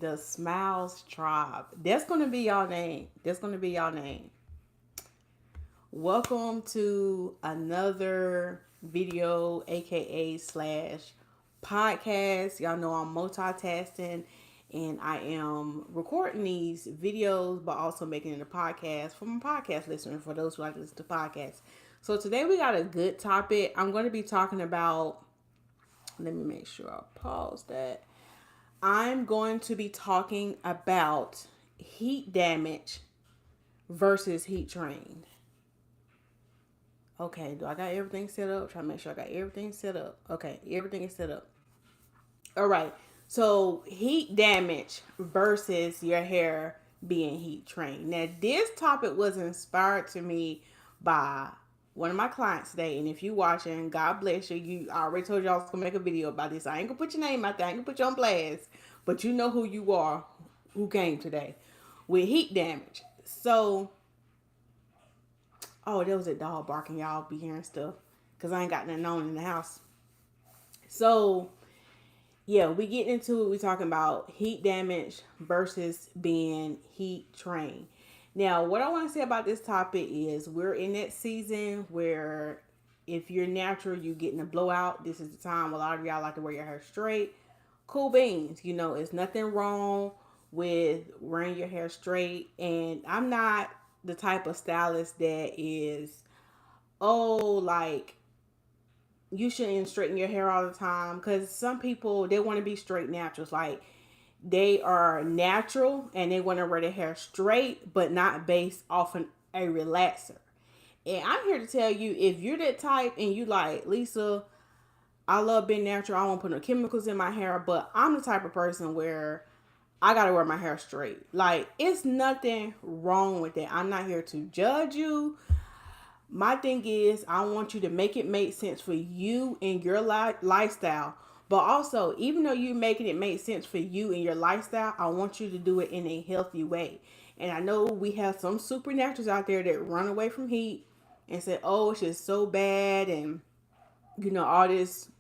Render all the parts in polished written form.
the Smiles Tribe. That's gonna be y'all name. That's gonna be y'all name. Welcome to another video, aka slash podcast. Y'all know I'm multitasking and I am recording these videos but also making it a podcast for my podcast listeners, for those who like to listen to podcasts. So today we got a good topic. I'm going to be talking about, let me make sure I pause that. I'm going to be talking about heat damage versus heat trained. Okay, do I got everything set up? Try to make sure I got everything set up. Okay, everything is set up. All right. So heat damage versus your hair being heat trained. Now this topic was inspired to me by one of my clients today. And if you watching, God bless you. I already told you I was gonna make a video about this. I ain't gonna put your name out there. I ain't gonna put you on blast. But you know who you are, who came today with heat damage. So, oh, there was a dog barking. Y'all be hearing stuff because I ain't got nothing on in the house. So yeah, we get into it. We talking about heat damage versus being heat trained. Now, what I want to say about this topic is we're in that season where if you're natural, you're getting a blowout. This is the time a lot of y'all like to wear your hair straight. Cool beans. You know, it's nothing wrong with wearing your hair straight. And I'm not the type of stylist that is, oh, like, you shouldn't straighten your hair all the time, because some people, they want to be straight naturals, like they are natural and they want to wear their hair straight but not based off a relaxer. And I'm here to tell you, if you're that type and you like, Lisa, I love being natural, I won't put no chemicals in my hair, but I'm the type of person where I gotta wear my hair straight. Like, it's nothing wrong with that. I'm not here to judge you. My thing is, I want you to make sense for you and your lifestyle. But also, even though you're making it make sense for you and your lifestyle, I want you to do it in a healthy way. And I know we have some supernaturals out there that run away from heat and say, oh, it's just so bad and, all this.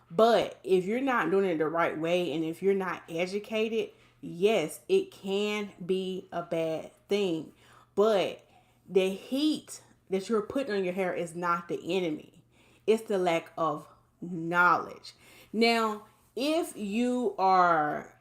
But if you're not doing it the right way and if you're not educated, yes, it can be a bad thing. But the heat that you're putting on your hair is not the enemy. It's the lack of knowledge. Now, if you are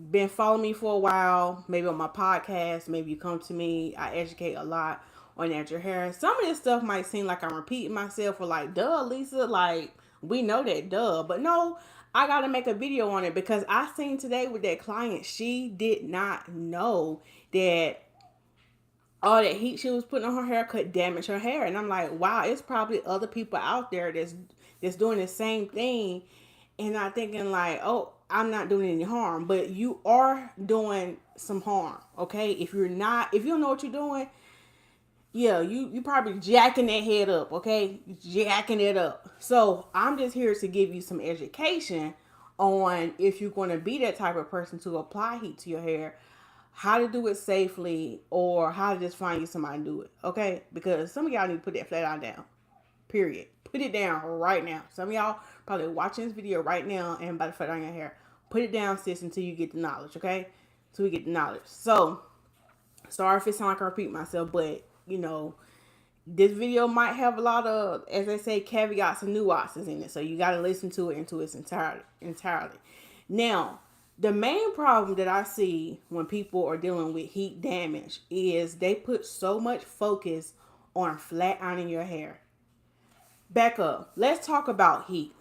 been following me for a while, maybe on my podcast, maybe you come to me, I educate a lot on natural hair. Some of this stuff might seem like I'm repeating myself, or like, duh, Lisa, like, we know that, duh. But no, I got to make a video on it because I seen today with that client, she did not know that all that heat she was putting on her hair could damage her hair. And I'm like, wow, it's probably other people out there that's doing the same thing and not thinking like, oh, I'm not doing any harm. But you are doing some harm, okay? If you don't know what you're doing, yeah, you probably jacking that head up, okay? Jacking it up. So I'm just here to give you some education on if you're going to be that type of person to apply heat to your hair, how to do it safely, or how to just find you somebody to do it, okay? Because some of y'all need to put that flat iron down, period. Put it down right now. Some of y'all probably watching this video right now and about to flat iron your hair. Put it down, sis, until you get the knowledge, okay? Until we get the knowledge. So, sorry if it sounds like I repeat myself, but, this video might have a lot of, as they say, caveats and nuances in it. So you got to listen to it into its entirety. Now, the main problem that I see when people are dealing with heat damage is they put so much focus on flat ironing your hair. Back up. Let's talk about heat.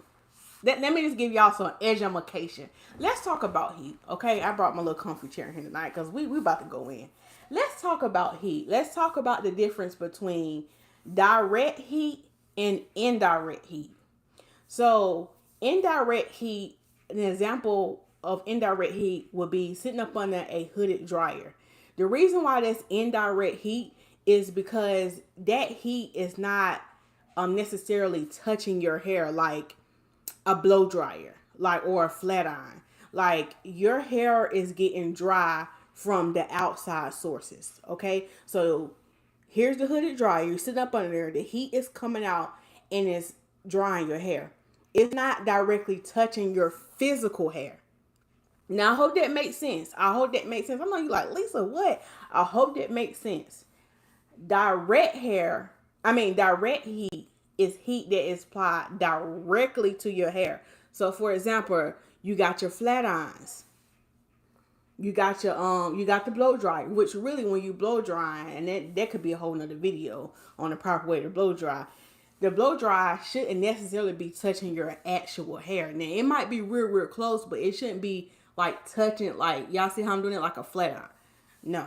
Let me just give y'all some education. Let's talk about heat, okay? I brought my little comfy chair here tonight because we about to go in. Let's talk about heat. Let's talk about the difference between direct heat and indirect heat. So, indirect heat, an example of indirect heat would be sitting up under a hooded dryer. The reason why that's indirect heat is because that heat is not necessarily touching your hair like a blow dryer, like, or a flat iron. Like, your hair is getting dry from the outside sources, okay? So here's the hooded dryer. You sit up under there. The heat is coming out and it's drying your hair. It's not directly touching your physical hair. Now, I hope that makes sense. I hope that makes sense. I know you like, Lisa, what? I hope that makes sense. Direct hair, direct heat is heat that is applied directly to your hair. So, for example, you got your flat irons, you got the blow dry, which really when you blow dry, and that could be a whole nother video on the proper way to blow dry. The blow dry shouldn't necessarily be touching your actual hair. Now it might be real close, but it shouldn't be like touching, like y'all see how I'm doing it like a flat iron. No.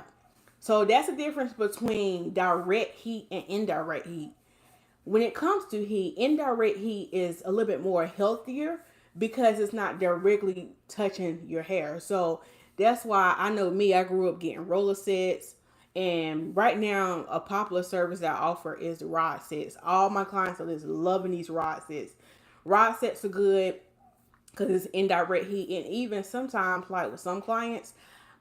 So that's the difference between direct heat and indirect heat. When it comes to heat, indirect heat is a little bit more healthier because it's not directly touching your hair. So that's why I know me, I grew up getting roller sets. And right now, a popular service that I offer is rod sets. All my clients are just loving these rod sets. Rod sets are good because it's indirect heat. And even sometimes, like with some clients,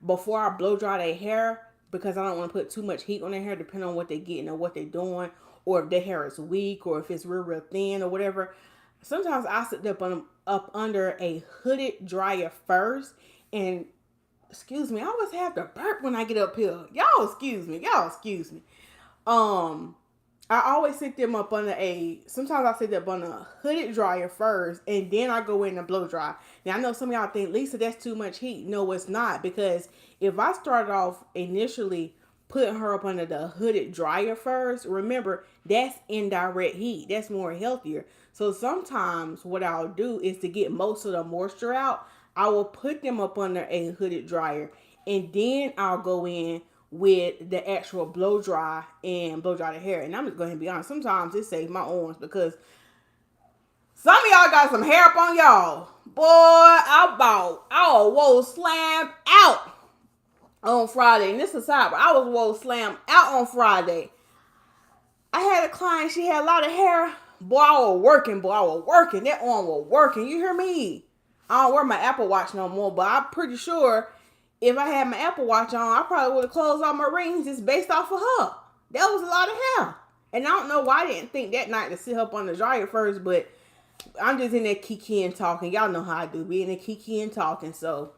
before I blow dry their hair, because I don't want to put too much heat on their hair, depending on what they're getting or what they're doing, or if their hair is weak, or if it's real thin or whatever. Sometimes I sit up under a hooded dryer first, and excuse me, I always have to burp when I get up here. Y'all excuse me. Y'all excuse me. Um, I always sit them up under sometimes I sit them under a hooded dryer first, and then I go in and blow dry. Now, I know some of y'all think, Lisa, that's too much heat. No, it's not, because if I started off initially putting her up under the hooded dryer first, remember, that's indirect heat. That's more healthier. So sometimes what I'll do is, to get most of the moisture out, I will put them up under a hooded dryer, and then I'll go in with the actual blow dry and blow dry the hair. And I'm just going to be honest, sometimes it saves my arms, because some of y'all got some hair up on y'all. Boy, I was slammed out on Friday. And this is how I was slammed out on Friday. I had a client, she had a lot of hair. Boy, I was working. That arm was working. You hear me? I don't wear my Apple Watch no more, but I'm pretty sure if I had my Apple Watch on, I probably would have closed all my rings just based off of her. That was a lot of hair. And I don't know why I didn't think that night to sit up on the dryer first, but I'm just in there kikiing talking. Y'all know how I do, being in there kikiing talking. So,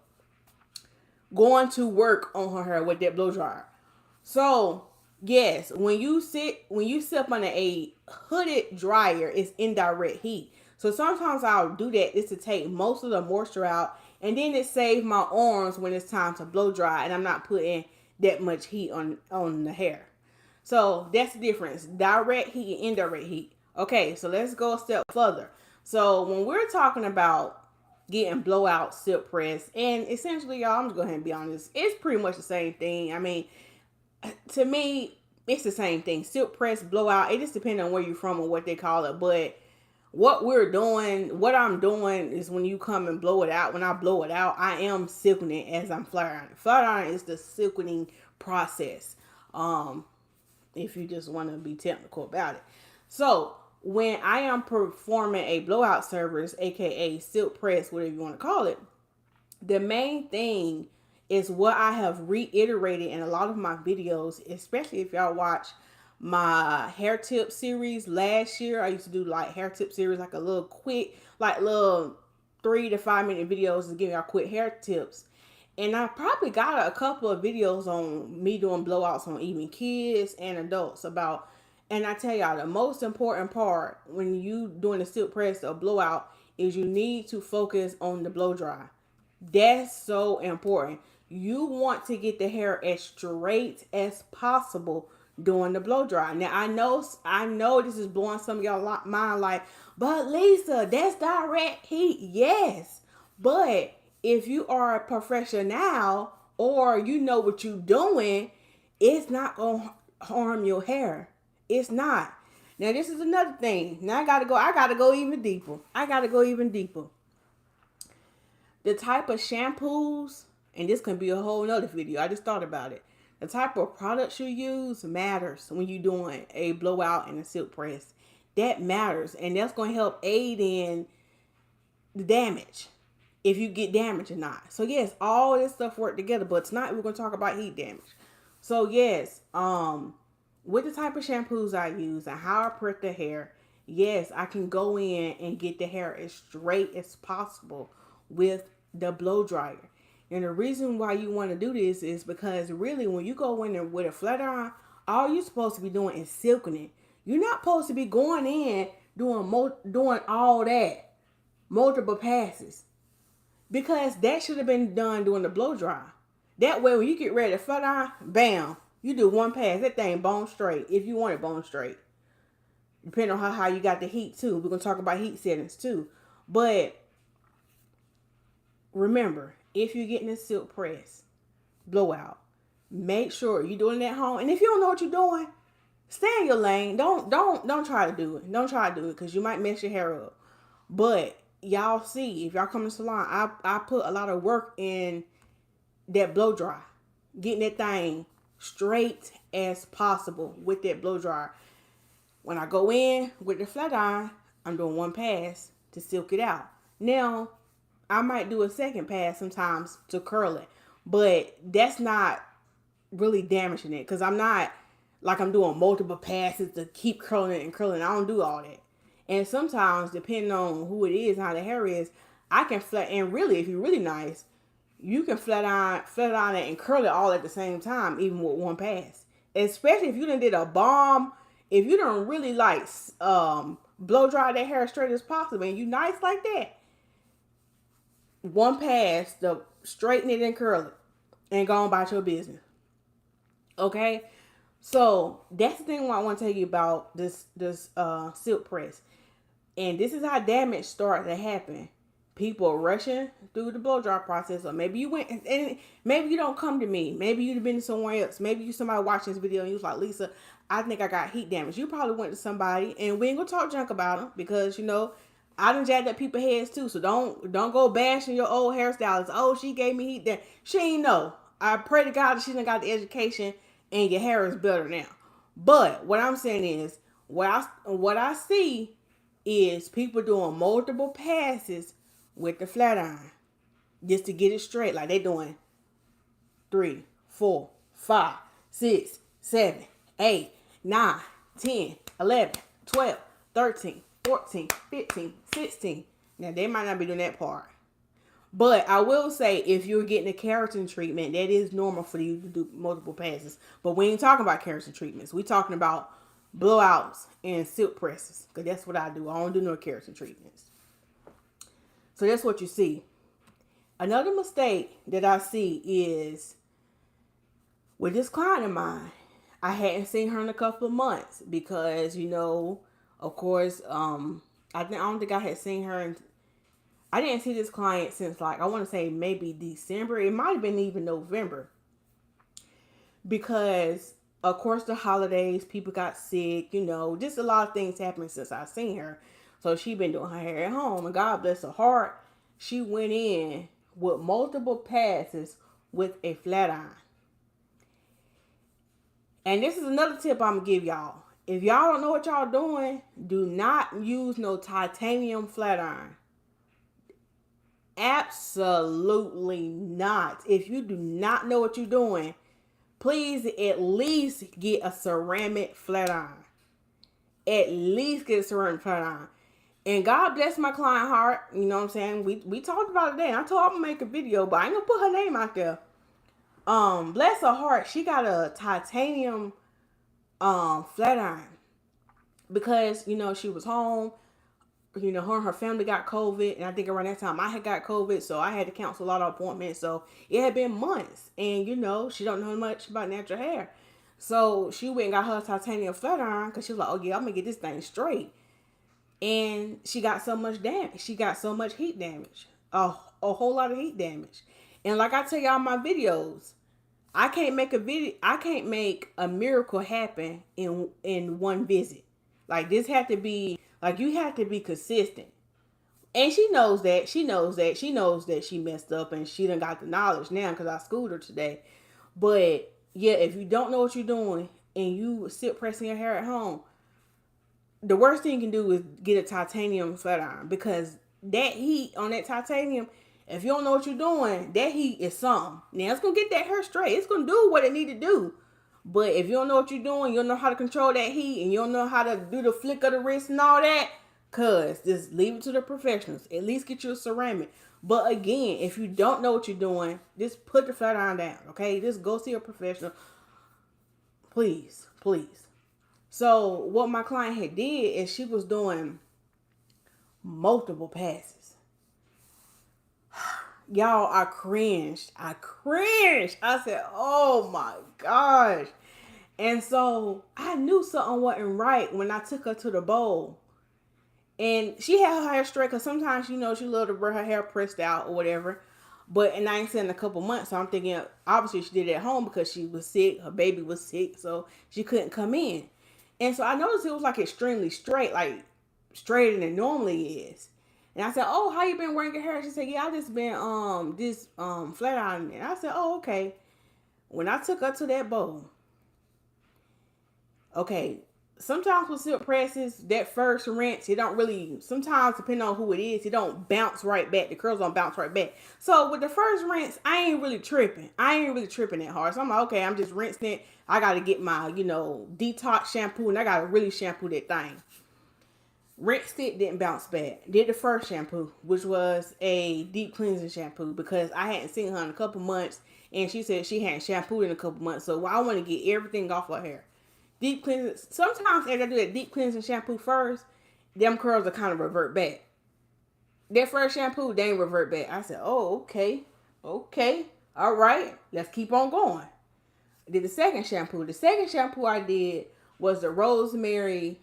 going to work on her hair with that blow dryer. So, yes, when you sit up under a hooded dryer, it's indirect heat. So sometimes I'll do that just to take most of the moisture out, and then it saves my arms when it's time to blow dry, and I'm not putting that much heat on the hair. So that's the difference: direct heat and indirect heat. Okay, so let's go a step further. So when we're talking about getting blowout silk press, and essentially, y'all, I'm just going to be honest, it's pretty much the same thing. I mean, to me, it's the same thing. Silk press, blowout, it just depends on where you're from and what they call it. But what I'm doing is, when you come and blow it out, when I blow it out, I am silkening as I'm flat ironing. Flat ironing is the silkening process. If you just want to be technical about it. So when I am performing a blowout service, aka silk press, whatever you want to call it, the main thing is what I have reiterated in a lot of my videos, especially if y'all watch my hair tip series last year. I used to do like hair tip series, like a little quick, like little 3 to 5 minute videos to give y'all quick hair tips. And I probably got a couple of videos on me doing blowouts on even kids and adults about, and I tell y'all, the most important part when you doing a silk press or blowout is you need to focus on the blow dry. That's so important. You want to get the hair as straight as possible during the blow dry. Now I know this is blowing some of y'all mind, like, but Lisa, that's direct heat. Yes, but if you are a professional or you know what you're doing, it's not gonna harm your hair. It's not. Now this is another thing. Now I gotta go even deeper. The type of shampoos, and this can be a whole nother video, I just thought about it. The type of products you use matters when you're doing a blowout and a silk press. That matters, and that's going to help aid in the damage, if you get damage or not. So yes, all this stuff work together, but tonight we're going to talk about heat damage. So yes, with the type of shampoos I use and how I prep the hair, yes, I can go in and get the hair as straight as possible with the blow dryer. And the reason why you want to do this is because really, when you go in there with a flat iron, all you're supposed to be doing is silking it. You're not supposed to be going in doing all that multiple passes, because that should have been done during the blow dry. That way, when you get ready to flat iron, bam, you do one pass. That thing bone straight. If you want it bone straight, depending on how you got the heat too. We're gonna talk about heat settings too. But remember, if you're getting a silk press blowout, make sure you're doing it at home. And if you don't know what you're doing, stay in your lane. Don't try to do it. Don't try to do it, because you might mess your hair up. But y'all see, if y'all come to the salon, I put a lot of work in that blow dry, getting that thing straight as possible with that blow dryer. When I go in with the flat iron, I'm doing one pass to silk it out. Now, I might do a second pass sometimes to curl it, but that's not really damaging it, because I'm not like I'm doing multiple passes to keep curling it and curling. I don't do all that. And sometimes, depending on who it is and how the hair is, I can flat, and really, if you're really nice, you can flat iron it and curl it all at the same time, even with one pass. Especially if you done did a bomb, if you don't really like blow dry that hair as straight as possible, and you nice like that, one pass to straighten it and curl it, and go on about your business. Okay, so that's the thing I want to tell you about this silk press. And this is how damage starts to happen. People rushing through the blow dry process, or maybe you went and maybe you don't come to me. Maybe you've been somewhere else. Maybe you somebody watching this video and you was like, Lisa, I think I got heat damage. You probably went to somebody, and we ain't gonna talk junk about them, because I done jacked up people's heads too. So don't go bashing your old hairstylist. Oh, she gave me heat damage. She ain't know. I pray to God that she done got the education and your hair is better now. But what I'm saying is, what I see is people doing multiple passes with the flat iron just to get it straight. Like they doing 3, 4, 5, 6, 7, 8, 9, 10, 11, 12, 13, 14, 15, 16. Now they might not be doing that part. But I will say, if you're getting a keratin treatment, that is normal for you to do multiple passes. But we ain't talking about keratin treatments. We're talking about blowouts and silk presses, because that's what I do. I don't do no keratin treatments. So that's what you see. Another mistake that I see is with this client of mine. I hadn't seen her in a couple of months because, of course, I don't think I had seen her. I didn't see this client since, I want to say maybe December. It might have been even November. Because, of course, the holidays, people got sick, just a lot of things happened since I seen her. So she been doing her hair at home, and God bless her heart, she went in with multiple passes with a flat iron. And this is another tip I'm gonna give y'all. If y'all don't know what y'all doing, do not use no titanium flat iron. Absolutely not. If you do not know what you're doing, please at least get a ceramic flat iron. At least get a ceramic flat iron. And God bless my client heart. You know what I'm saying? We talked about it then. I told her I'm gonna make a video, but I ain't gonna put her name out there. Bless her heart. She got a titanium flat iron. Because, she was home. Her and her family got COVID. And I think around that time I had got COVID. So I had to cancel a lot of appointments. So it had been months. And, she don't know much about natural hair. So she went and got her titanium flat iron. Because she was like, oh yeah, I'm going to get this thing straight. And she got so much damage. She got so much heat damage. A whole lot of heat damage. And like I tell y'all in my videos, I can't make a miracle happen in one visit. Like this had to be, you have to be consistent. And she knows that. She knows that she messed up, and she done got the knowledge now because I schooled her today. But yeah, if you don't know what you're doing and you sit pressing your hair at home, the worst thing you can do is get a titanium flat iron, because that heat on that titanium, if you don't know what you're doing, that heat is something. Now it's going to get that hair straight. It's going to do what it need to do. But if you don't know what you're doing, you don't know how to control that heat, and you don't know how to do the flick of the wrist and all that, just leave it to the professionals. At least get you a ceramic. But again, if you don't know what you're doing, just put the flat iron down, okay? Just go see a professional. Please, please. So what my client had did is she was doing multiple passes. Y'all, I cringed. I said, oh my gosh. And so I knew something wasn't right when I took her to the bowl. And she had her hair straight because sometimes, you know, she loved to wear her hair pressed out or whatever. And I ain't seen in a couple months. So I'm thinking, obviously, she did it at home because she was sick. Her baby was sick. So she couldn't come in. And so I noticed it was like extremely straight, like straighter than it normally is. And I said, oh, how you been wearing your hair? She said, yeah, I just been flat ironing. And I said, oh, okay. When I took her to that bowl, okay, sometimes with silk presses, that first rinse, it don't really, sometimes depending on who it is, it don't bounce right back. The curls don't bounce right back. So with the first rinse, I ain't really tripping that hard. So I'm like, okay, I'm just rinsing it. I got to get my, detox shampoo, and I got to really shampoo that thing. Rinsed it, didn't bounce back. Did the first shampoo, which was a deep cleansing shampoo, because I hadn't seen her in a couple months, and she said she hadn't shampooed in a couple months. So I want to get everything off her hair. Deep cleansing. Sometimes if I do that deep cleansing shampoo first, them curls will kind of revert back. That first shampoo, they ain't revert back. I said, oh, okay. All right. Let's keep on going. I did the second shampoo. The second shampoo I did was the rosemary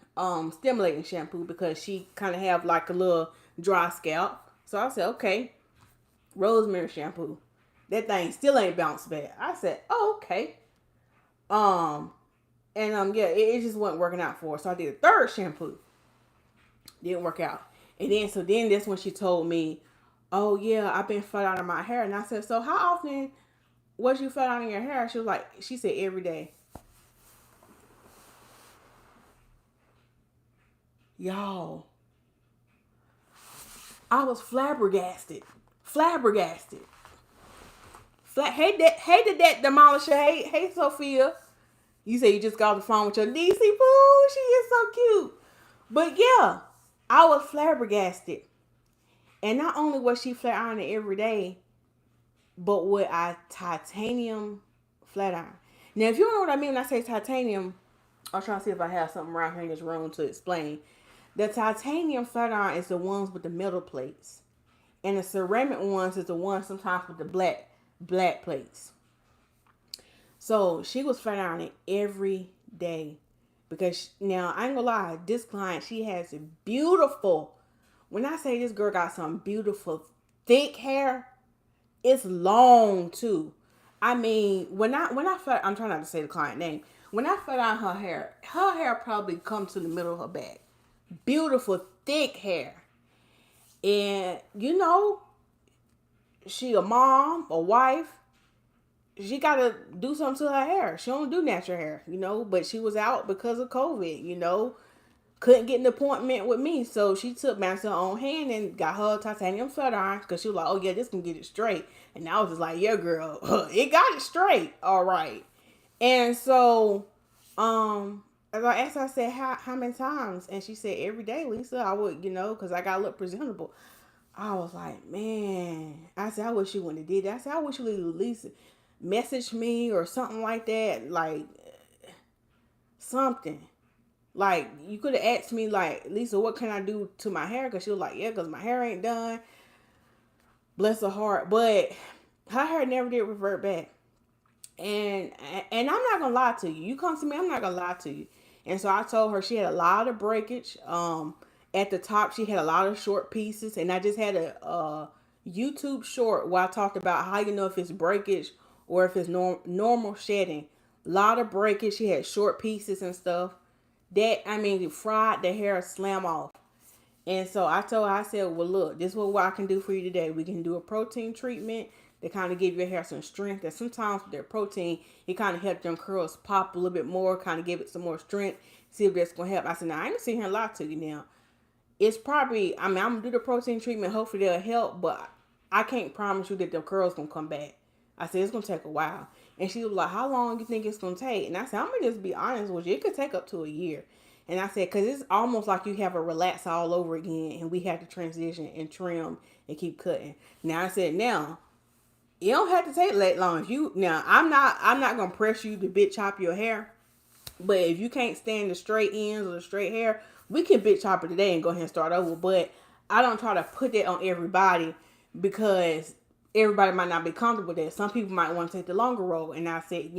stimulating shampoo, because she kind of have like a little dry scalp. So I said, okay, rosemary shampoo. That thing still ain't bounced back. I said, oh, okay. It just wasn't working out for her. So I did a third shampoo. Didn't work out. And then that's when she told me, oh yeah, I've been flat out of my hair. And I said, so how often was you flat out in your hair? She said every day. Y'all, I was flabbergasted. Hey, that demolisher. Hey, Sophia. You say you just got off the phone with your niece. Boo, she is so cute. But yeah, I was flabbergasted. And not only was she flat ironing every day, but with a titanium flat iron. Now, if you don't know what I mean when I say titanium, I'll try to see if I have something around here in this room to explain. The titanium flat iron is the ones with the metal plates. And the ceramic ones is the ones sometimes with the black plates. So she was flat ironing every day. Because now, I ain't gonna lie, this client, she has a beautiful, when I say this girl got some beautiful thick hair, it's long too. I mean, when I flat, I'm trying not to say the client name. When I flat iron her hair probably comes to the middle of her back. Beautiful thick hair. And she a mom, a wife. She got to do something to her hair. She don't do natural hair, but she was out because of COVID, couldn't get an appointment with me. So she took matters to her own hand and got her titanium flat iron, because she was like, oh yeah, this can get it straight. And I was just like, yeah, girl, it got it straight. All right. And so, as I asked her, I said, how many times? And she said, every day, Lisa, I would, because I got to look presentable. I was like, man, I said, I wish you wouldn't have did that. I said, I wish you would at least message me or something like that. Like, something. Like, you could have asked me, like, Lisa, what can I do to my hair? Because she was like, yeah, because my hair ain't done. Bless her heart. But her hair never did revert back. And I'm not going to lie to you. You come to me, I'm not going to lie to you. And so I told her she had a lot of breakage. At the top, she had a lot of short pieces. And I just had a YouTube short where I talked about how you know if it's breakage or if it's normal shedding. A lot of breakage. She had short pieces and stuff. You fried the hair slam off. And so I told her, I said, well, look, this is what I can do for you today. We can do a protein treatment to kind of give your hair some strength. And sometimes with their protein, it kind of helps them curls pop a little bit more, kind of give it some more strength, see if that's going to help. I said, now, I ain't sitting here lie to you now. It's probably, I'm going to do the protein treatment. Hopefully they'll help, but I can't promise you that the curls going to come back. I said, it's going to take a while. And she was like, how long do you think it's going to take? And I said, I'm going to just be honest with you. It could take up to a year. And I said, because it's almost like you have a relax all over again. And we have to transition and trim and keep cutting. Now I said, now you don't have to take that long. If you now, I'm not gonna press you to bit chop your hair, but if you can't stand the straight ends or the straight hair, we can bit chop it today and go ahead and start over. But I don't try to put that on everybody because everybody might not be comfortable with that. Some people might want to take the longer road, and I said,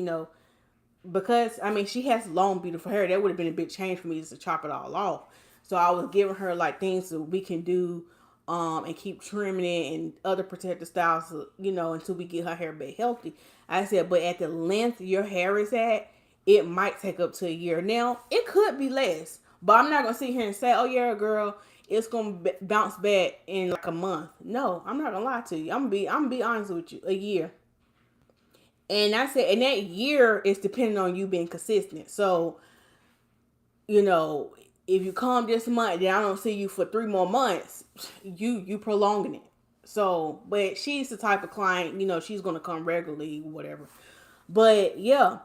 because I mean she has long beautiful hair, that would have been a big change for me just to chop it all off. So I was giving her like things that we can do and keep trimming it and other protective styles, until we get her hair back healthy. I said, but at the length your hair is at, it might take up to a year. Now it could be less, but I'm not gonna sit here and say, oh yeah girl, it's gonna bounce back in like a month. No, I'm not gonna lie to you. I'm gonna be honest with you. A year. And I said, and that year is depending on you being consistent. So, if you come this month, then I don't see you for 3 more months. You prolonging it. So, but she's the type of client, she's gonna come regularly, whatever. But yeah,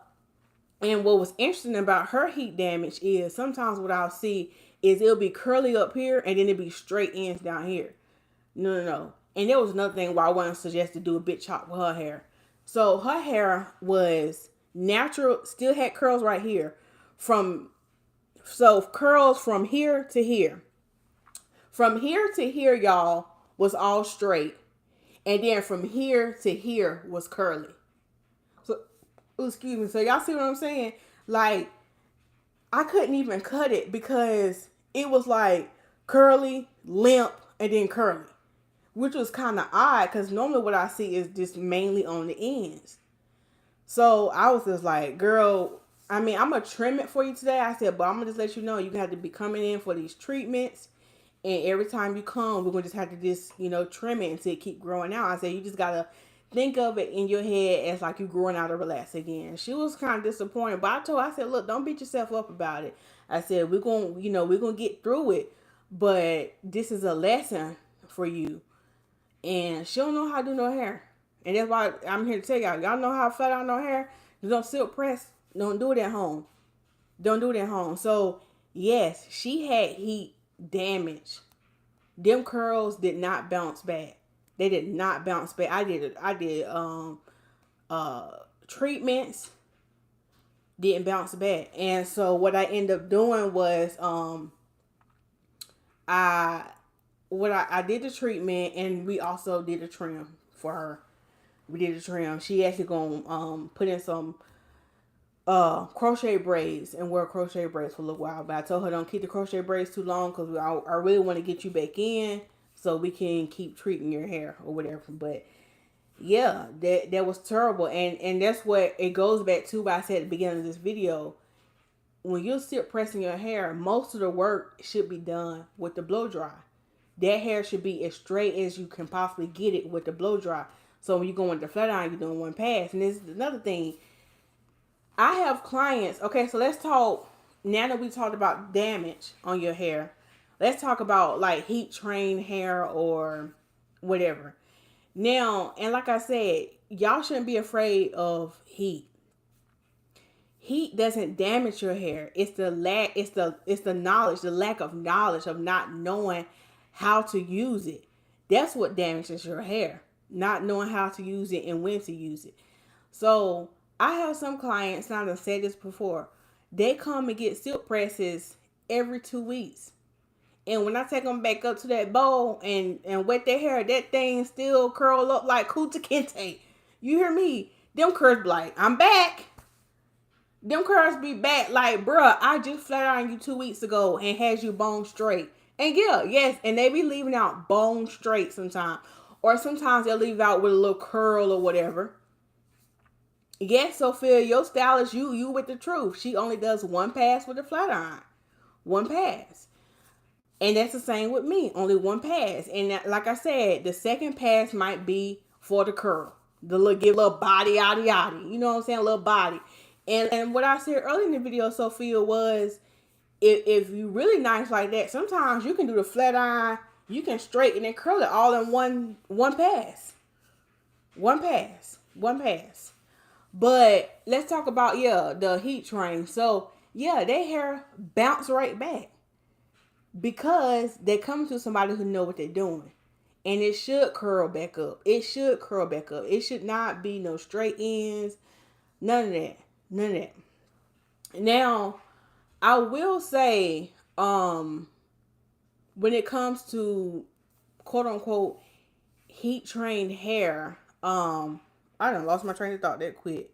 and what was interesting about her heat damage is sometimes what I'll see is it'll be curly up here and then it'll be straight ends down here. No. And there was another thing why I wanted to suggest to do a bit chop with her hair. So her hair was natural, still had curls right here. Curls from here to here. From here to here, y'all, was all straight. And then from here to here was curly. So, excuse me. So y'all see what I'm saying? Like, I couldn't even cut it because it was like curly, limp, and then curly. Which was kind of odd because normally what I see is just mainly on the ends. So I was just like, girl, I mean, I'm going to trim it for you today. I said, but I'm going to just let you know you have to be coming in for these treatments. And every time you come, we're going to just have to just, trim it until it keep growing out. I said, you just got to think of it in your head as like you growing out of relax again. She was kind of disappointed. But I said, look, don't beat yourself up about it. I said, we're going to get through it. But this is a lesson for you. And she don't know how to do no hair. And that's why I'm here to tell y'all. Y'all know how to flat out no hair? Don't silk press. Don't do it at home. Don't do it at home. So, yes, she had heat damage. Them curls did not bounce back. They did not bounce back. I did treatments. Didn't bounce back. And so what I ended up doing was I did the treatment and we also did a trim for her. We did a trim. She actually gonna put in some crochet braids and wear crochet braids for a little while. But I told her don't keep the crochet braids too long because I really want to get you back in so we can keep treating your hair or whatever. But yeah, that was terrible. And that's what it goes back to what I said at the beginning of this video. When you're still pressing your hair, most of the work should be done with the blow dry. That hair should be as straight as you can possibly get it with the blow dry. So when you go into flat iron, you're doing one pass. And this is another thing. I have clients. Okay, so let's talk. Now that we talked about damage on your hair, let's talk about like heat trained hair or whatever. Now, and like I said, y'all shouldn't be afraid of heat. Heat doesn't damage your hair. It's the knowledge, the lack of knowledge of not knowing how to use it. That's what damages your hair. Not knowing how to use it and when to use it. So I have some clients, and I've said this before, they come and get silk presses every 2 weeks. And when I take them back up to that bowl and wet their hair, that thing still curl up like Kunta Kinte. You hear me? Them curls be like, I'm back. Them curls be back like, bruh, I just flat ironed you 2 weeks ago and had you bone straight. And yeah, yes, and they be leaving out bone straight sometimes. Or sometimes they'll leave out with a little curl or whatever. Yes, Sophia, your stylist, you with the truth. She only does one pass with the flat iron. One pass. And that's the same with me. Only one pass. And that, like I said, the second pass might be for the curl. Give a little body, yada, yada. You know what I'm saying? A little body. And what I said earlier in the video, Sophia, was if you really nice like that, sometimes you can do the flat iron. You can straighten and curl it all in one pass. One pass. But let's talk about, the heat train. So, their hair bounce right back. Because they come to somebody who know what they're doing. and it should curl back up. It should curl back up. It should not be no straight ends. None of that. None of that. Now, I will say, when it comes to quote unquote heat trained hair, I done lost my train of thought that quick.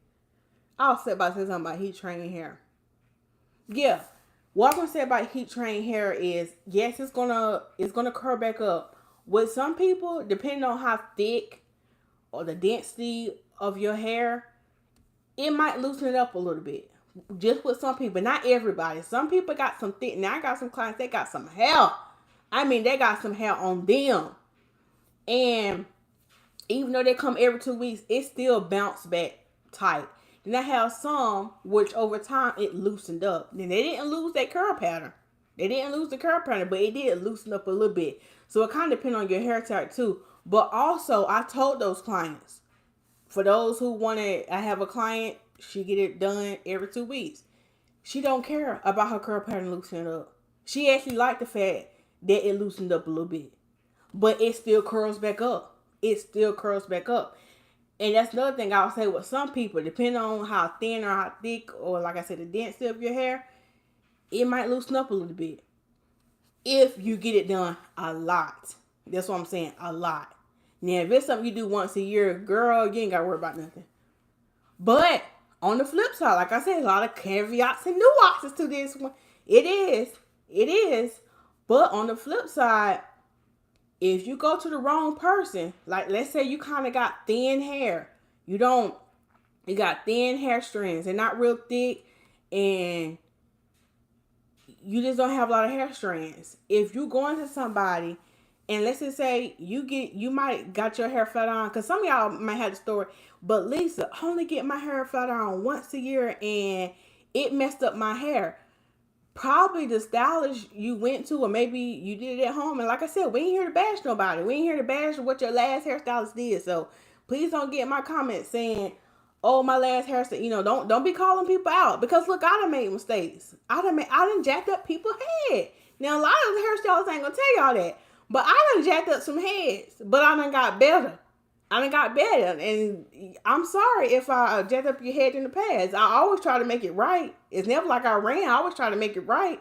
I was about to say something about heat trained hair. Yeah. What I'm gonna say about heat trained hair is, yes, it's gonna curl back up. With some people, depending on how thick or the density of your hair, it might loosen it up a little bit. Just with some people, not everybody. Some people got some thick. Now I got some clients that got some hair. I mean, they got some hair on them, and even though they come every 2 weeks, it still bounce back tight. Then I have some which over time it loosened up. Then they didn't lose that curl pattern. They didn't lose the curl pattern, but it did loosen up a little bit. So it kind of depends on your hair type too. But also, I told those clients, for those who wanted, I have a client, she get it done every 2 weeks. She don't care about her curl pattern loosening up. She actually liked the fact that it loosened up a little bit. But it still curls back up. It still curls back up. And that's another thing I'll say with some people, depending on how thin or how thick, or like I said, the density of your hair, it might loosen up a little bit. If you get it done a lot. That's what I'm saying, a lot. Now, if it's something you do once a year, girl, you ain't got to worry about nothing. But on the flip side, like I said, a lot of caveats and nuances to this one. It is. But on the flip side, if you go to the wrong person, like let's say you kind of got thin hair, you got thin hair strands, they're not real thick, and you just don't have a lot of hair strands. If you go into somebody, and let's just say you might got your hair flat on, because some of y'all might have the story, but Lisa, I only get my hair flat on once a year, and it messed up my hair. Probably the stylist you went to, or maybe you did it at home. And like I said, we ain't here to bash nobody. We ain't here to bash what your last hairstylist did. So please don't get my comments saying, "Oh, my last hairstyle." Don't be calling people out, because look, I done made mistakes. I done jacked up people's head. Now a lot of the hairstylists ain't gonna tell y'all that, but I done jacked up some heads. But I done got better. And I'm sorry if I jacked up your head in the past. I always try to make it right. It's never like I ran. I always try to make it right.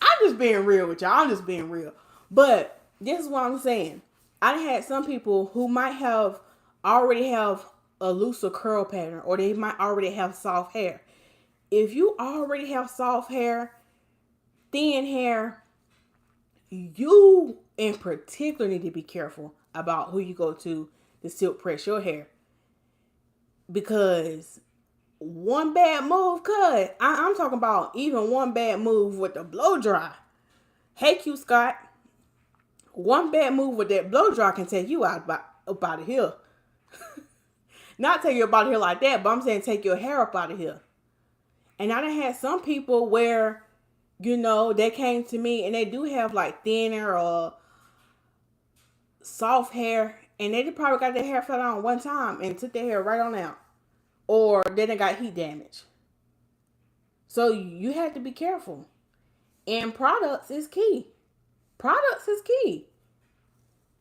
I'm just being real with y'all. I'm just being real. But this is what I'm saying. I had some people who might already have a looser curl pattern, or they might already have soft hair. If you already have soft hair, thin hair, you in particular need to be careful about who you go to silk press your hair, because one bad move I'm talking about even one bad move with the blow dry. Hey Q Scott, one bad move with that blow dry can take you up out of here. Not take you up out of here like that, but I'm saying take your hair up out of here. And I done had some people where, they came to me and they do have like thinner or soft hair, and they probably got their hair flat on one time and took their hair right on out. Or then they got heat damage. So you have to be careful. And products is key. Products is key.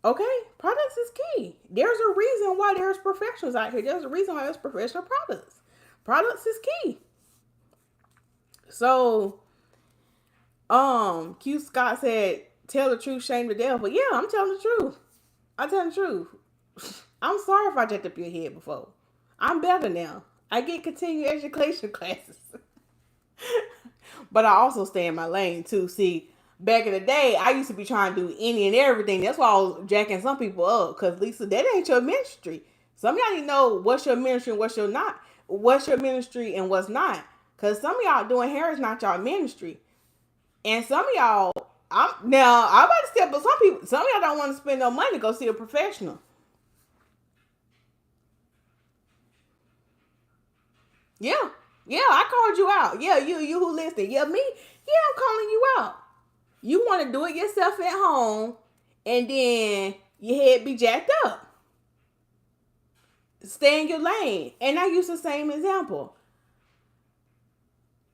Okay? Products is key. There's a reason why there's professionals out here. There's a reason why there's professional products. Products is key. So, Q Scott said, tell the truth, shame the devil. Yeah, I'm telling the truth. I'm telling the truth. I'm sorry if I jacked up your head before. I'm better now. I get continuing education classes. But I also stay in my lane too. See, back in the day, I used to be trying to do any and everything. That's why I was jacking some people up. Because Lisa, that ain't your ministry. Some of y'all need to know what's your ministry and what's your not. What's your ministry and what's not. Because some of y'all doing hair is not y'all ministry. And some of y'all, I'm about to step, but some of y'all don't want to spend no money to go see a professional. Yeah, I called you out. Yeah, you who listened. Yeah, me. Yeah, I'm calling you out. You want to do it yourself at home, and then your head be jacked up. Stay in your lane. And I use the same example.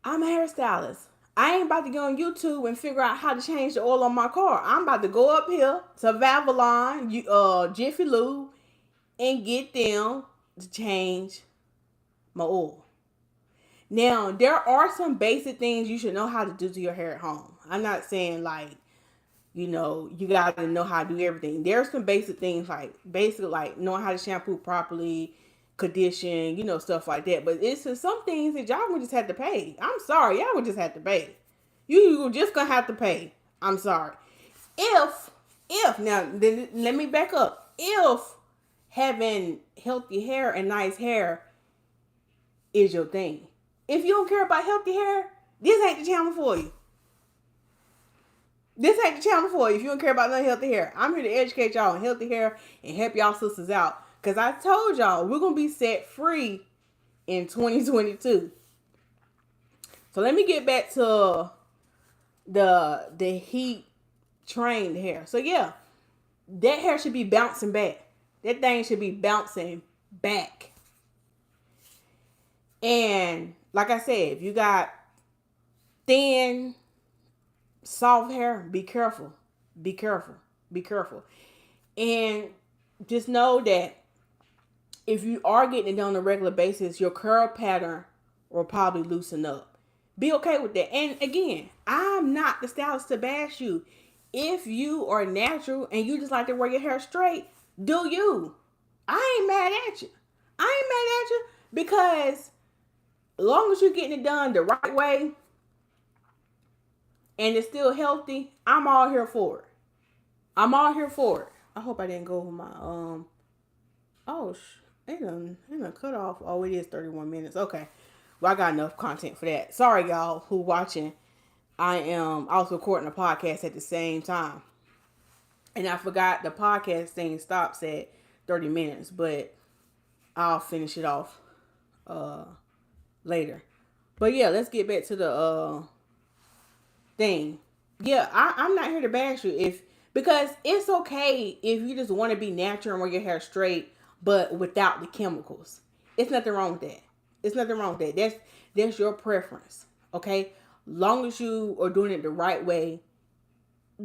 I'm a hairstylist. I ain't about to go on YouTube and figure out how to change the oil on my car. I'm about to go up here to Valvoline, Jiffy Lube, and get them to change my oil. Now, there are some basic things you should know how to do to your hair at home. I'm not saying like, you gotta know how to do everything. There's some basic things like knowing how to shampoo properly, condition, stuff like that. But it's just some things that y'all would just have to pay. I'm sorry, y'all would just have to pay. You just gonna have to pay. I'm sorry. If now then let me back up. If having healthy hair and nice hair is your thing. If you don't care about healthy hair, this ain't the channel for you. This ain't the channel for you if you don't care about no healthy hair. I'm here to educate y'all on healthy hair and help y'all sisters out. Because I told y'all we're going to be set free in 2022. So let me get back to the heat trained hair. So yeah, that hair should be bouncing back. That thing should be bouncing back. And like I said, if you got thin, soft hair, be careful. Be careful. Be careful. And just know that if you are getting it done on a regular basis, your curl pattern will probably loosen up. Be okay with that. And again, I'm not the stylist to bash you. If you are natural and you just like to wear your hair straight, do you. I ain't mad at you. I ain't mad at you because as long as you're getting it done the right way and it's still healthy, I'm all here for it. I'm all here for it. I hope I didn't go over my it done cut off. Oh, it is 31 minutes. Okay. Well, I got enough content for that. Sorry, y'all who watching. I was recording a podcast at the same time. And I forgot the podcast thing stops at 30 minutes, but I'll finish it off later. But yeah, let's get back to the thing. Yeah, I'm not here to bash you because it's okay if you just want to be natural and wear your hair straight, but without the chemicals. It's nothing wrong with that. It's nothing wrong with that. That's your preference. Okay? Long as you are doing it the right way,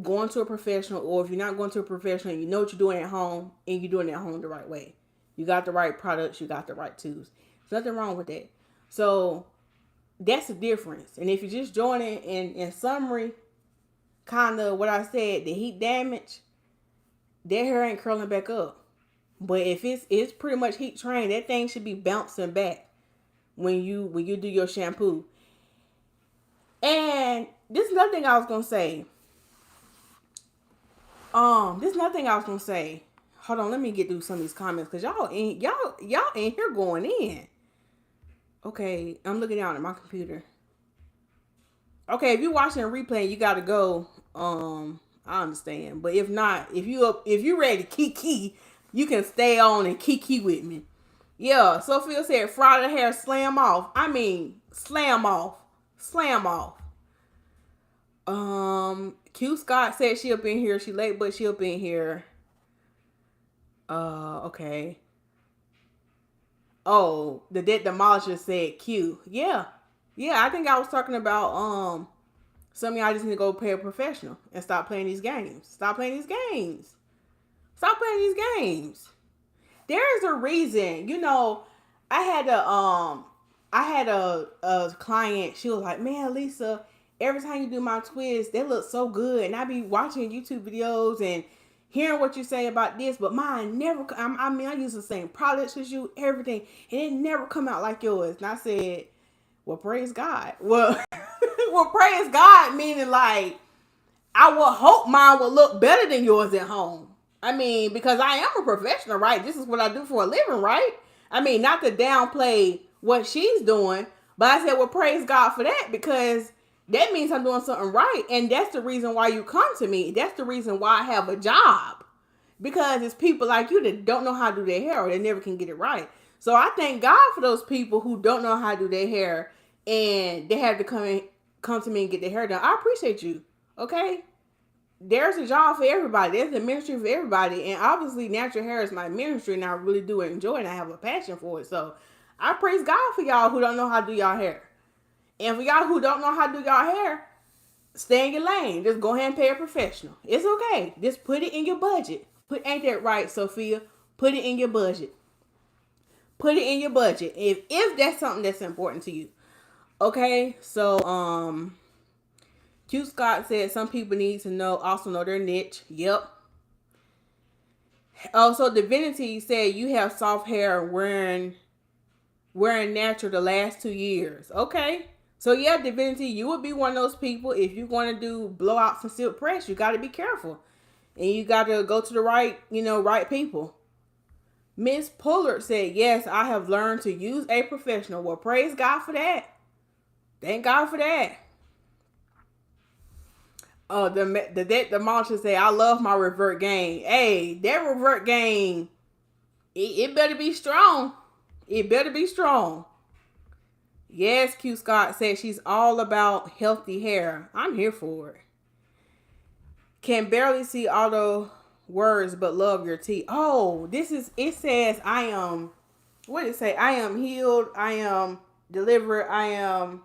going to a professional, or if you're not going to a professional, you know what you're doing at home and you're doing it at home the right way. You got the right products, you got the right tools. There's nothing wrong with that. So that's the difference. And if you just join it in summary, kind of what I said, the heat damage, their hair ain't curling back up. But if it's pretty much heat trained, that thing should be bouncing back when you do your shampoo. And this is another thing I was gonna say. Hold on, let me get through some of these comments because y'all in here going in. Okay, I'm looking down at my computer. Okay, if you're watching a replay, you gotta go. I understand, but if not, if you ready to kiki, you can stay on and kiki with me. Yeah, Sophia said fry the hair, slam off. I mean, slam off. Q Scott said she up in here. She late, but she up in here. Okay. Oh, the debt demolisher said Q. Yeah. I think I was talking about some of y'all just need to go pay a professional and stop playing these games. There is a reason. I had a client. She was like, "Man, Lisa, every time you do my twists, they look so good, and I be watching YouTube videos and hearing what you say about this, but mine never. I use the same products as you, everything, and it never come out like yours." And I said, "Well, praise God." Well, praise God, meaning like I would hope mine would look better than yours at home. I mean, because I am a professional, right? This is what I do for a living, right? I mean, not to downplay what she's doing, but I said, well, praise God for that, because that means I'm doing something right. And that's the reason why you come to me. That's the reason why I have a job, because it's people like you that don't know how to do their hair or they never can get it right. So I thank God for those people who don't know how to do their hair and they have to come to me and get their hair done. I appreciate you. Okay. There's a job for everybody. There's a ministry for everybody. And obviously natural hair is my ministry and I really do enjoy it and I have a passion for it. So I praise God for y'all who don't know how to do y'all hair. And for y'all who don't know how to do y'all hair, stay in your lane. Just go ahead and pay a professional. It's okay. Just put it in your budget. Ain't that right, Sophia? Put it in your budget. Put it in your budget if that's something that's important to you. Okay, so Q Scott said some people need to also know their niche. Yep. Also, Divinity said you have soft hair wearing natural the last 2 years. Okay. So yeah, Divinity, you would be one of those people. If you're going to do blowouts and silk press, you got to be careful. And you got to go to the right people. Miss Pullard said, yes, I have learned to use a professional. Well, praise God for that. Thank God for that. Oh, the mantra say, I love my revert game. Hey, that revert game, it better be strong. It better be strong. Yes, Q Scott said she's all about healthy hair. I'm here for it. Can barely see all the words but love your tea. Oh, it says I am, what did it say? I am healed. I am delivered. I am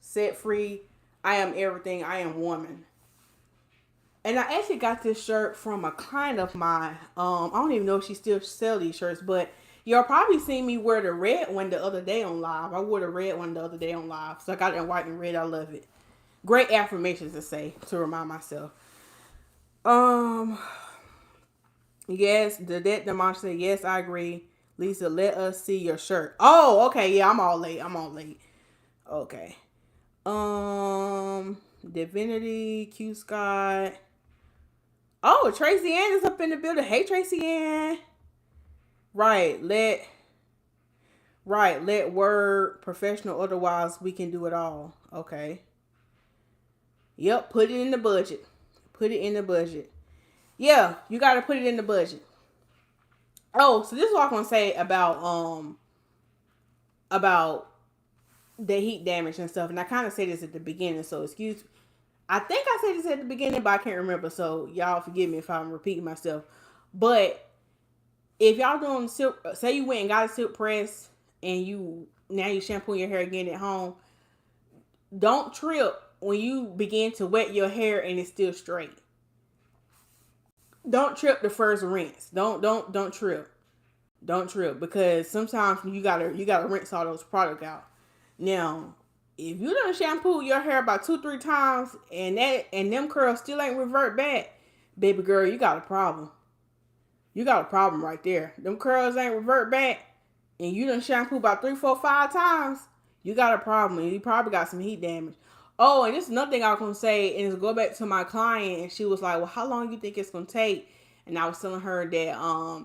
set free. I am everything. I am woman. And I actually got this shirt from a client of mine. I don't even know if she still sells these shirts, but y'all probably seen me wear the red one the other day on live. I wore the red one the other day on live. So I got it in white and red. I love it. Great affirmations to say to remind myself. Yes, the mom said, yes, I agree. Lisa, let us see your shirt. Oh, okay. Yeah, I'm all late. Okay. Divinity, Q Scott. Oh, Tracy Ann is up in the building. Hey, Tracy Ann. Right. Let word professional. Otherwise, we can do it all. Okay. Yep. Put it in the budget. Yeah, you got to put it in the budget. Oh, so this is what I'm going to say about the heat damage and stuff. And I kind of say this at the beginning, so excuse me. I think I said this at the beginning, but I can't remember. So y'all forgive me if I'm repeating myself. But if y'all doing silk, say you went and got a silk press and now you shampoo your hair again at home, don't trip when you begin to wet your hair and it's still straight. Don't trip the first rinse. Don't trip. Don't trip, because sometimes you gotta rinse all those products out. Now, if you done shampoo your hair about 2-3 times and them curls still ain't revert back, baby girl, you got a problem. You got a problem right there. Them curls ain't revert back, and you done shampoo about 3, 4, 5 times. You got a problem. You probably got some heat damage. Oh, and this is another thing I was gonna say, and it's go back to my client, and she was like, "Well, how long do you think it's gonna take?" And I was telling her that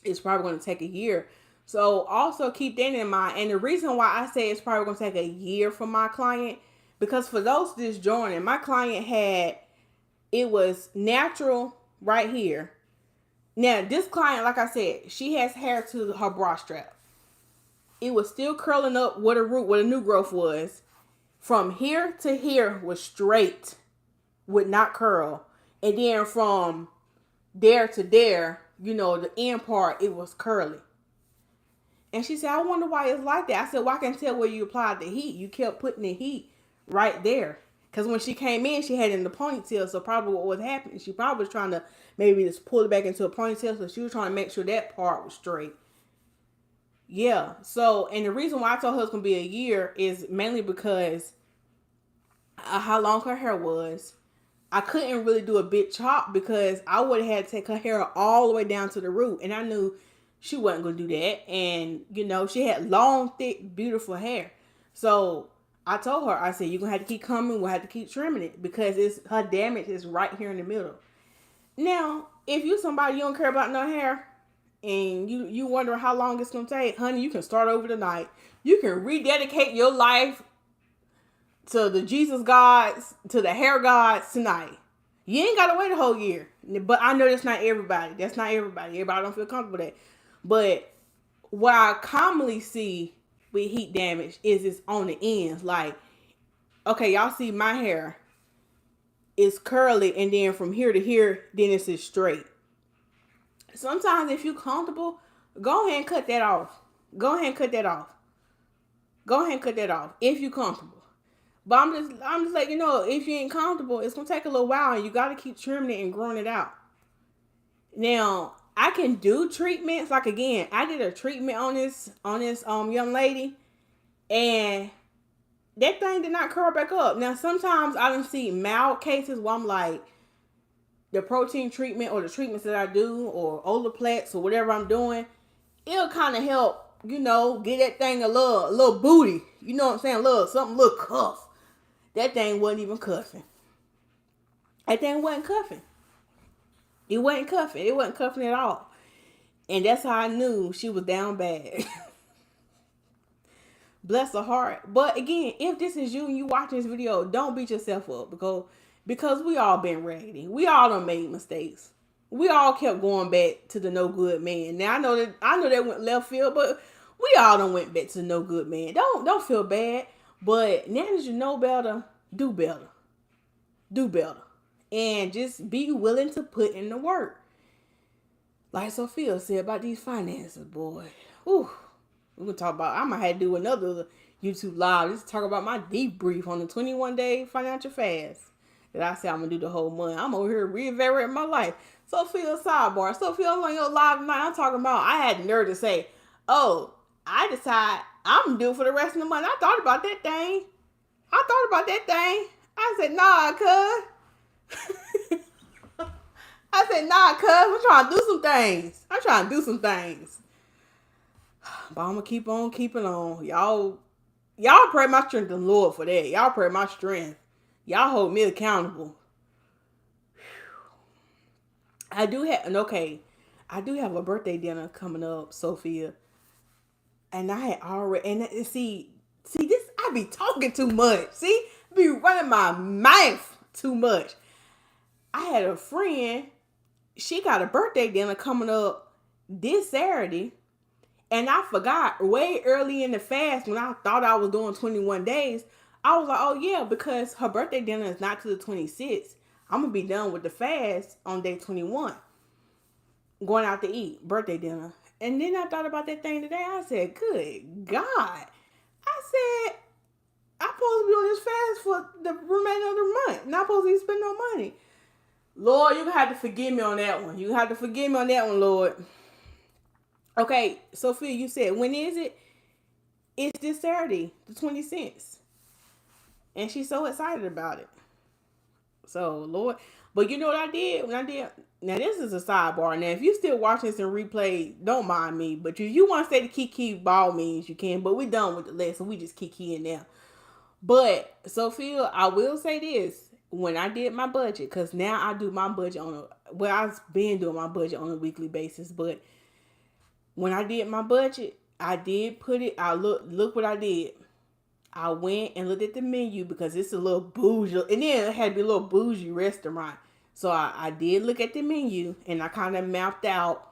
it's probably gonna take a year. So also keep that in mind. And the reason why I say it's probably going to take a year for my client, because for those just joining, my client it was natural right here. Now, this client, like I said, she has hair to her bra strap. It was still curling up where the new growth was. From here to here was straight, would not curl. And then from there to there, the end part, it was curly. And she said, I wonder why it's like that. I said, well, I can tell where you applied the heat. You kept putting the heat right there. Because when she came in, she had it in the ponytail. So probably what was happening, she probably was trying to maybe just pull it back into a ponytail. So she was trying to make sure that part was straight. Yeah. So, and the reason why I told her it's going to be a year is mainly because how long her hair was. I couldn't really do a big chop because I would have had to take her hair all the way down to the root. And I knew she wasn't going to do that. And, she had long, thick, beautiful hair. So I told her, I said, you're going to have to keep coming. We'll have to keep trimming it because her damage is right here in the middle. Now, if you somebody you don't care about no hair and you wonder how long it's going to take, honey, you can start over tonight. You can rededicate your life to the Jesus gods, to the hair gods tonight. You ain't got to wait a whole year. But I know that's not everybody. Everybody don't feel comfortable with that. But what I commonly see with heat damage is it's on the ends. Like, okay, y'all see my hair is curly, and then from here to here, then it's just straight. Sometimes if you're comfortable, go ahead and cut that off. Go ahead and cut that off if you're comfortable. But I'm just like, if you ain't comfortable, it's gonna take a little while, and you gotta keep trimming it and growing it out. Now, I can do treatments. Like, again, I did a treatment on this young lady, and that thing did not curl back up. Now, sometimes I don't see mild cases where I'm like, the protein treatment or the treatments that I do or Olaplex or whatever I'm doing, it'll kind of help, get that thing a little booty. You know what I'm saying? Something, little cuff. That thing wasn't even cuffing. That thing wasn't cuffing. It wasn't cuffing. It wasn't cuffing at all. And that's how I knew she was down bad. Bless her heart. But again, if this is you and you watching this video, don't beat yourself up because we all been raggedy. We all done made mistakes. We all kept going back to the no good man. Now I know that went left field, but we all done went back to the no good man. Don't feel bad. But now that you know better, do better. Do better. And just be willing to put in the work. Like Sophia said about these finances, boy. Ooh. We're going to talk about, I might have to do another YouTube live. Just talk about my debrief on the 21-day financial fast that I said I'm going to do the whole month. I'm over here reevaluating my life. Sophia, sidebar. Sophia, I'm on your live tonight. I'm talking about, I had the nerve to say, oh, I decide I'm going to do it for the rest of the month. I thought about that thing. I said, nah, cuz. I said, nah, cuz. I'm trying to do some things. But I'm going to keep on keeping on. Y'all pray my strength to the Lord for that. Y'all pray my strength. Y'all hold me accountable. I do have a birthday dinner coming up, Sophia. And I had already, and see this, I be talking too much. See, I be running my mouth too much. I had a friend, she got a birthday dinner coming up this Saturday. And I forgot way early in the fast when I thought I was doing 21 days. I was like, oh yeah, because her birthday dinner is not to the 26th. I'm going to be done with the fast on day 21. Going out to eat, birthday dinner. And then I thought about that thing today. I said, good God. I said, I'm supposed to be on this fast for the remainder of the month. Not supposed to be spending no money. Lord, you have to forgive me on that one. Lord. Okay, Sophia, you said, when is it? It's this Saturday, the 26th. And she's so excited about it. So, Lord. But you know what I did? Now this is a sidebar. Now, if you still watching this in replay, don't mind me. But if you want to say the Kiki ball means, you can. But we done with the lesson. We just Kiki in now. But, Sophia, I will say this. When I did my budget, because now I do my budget I've been doing my budget on a weekly basis, but when I did my budget, I did put it, look what I did. I went and looked at the menu because it's a little bougie, and then it had to be a little bougie restaurant. So I did look at the menu, and I kind of mapped out,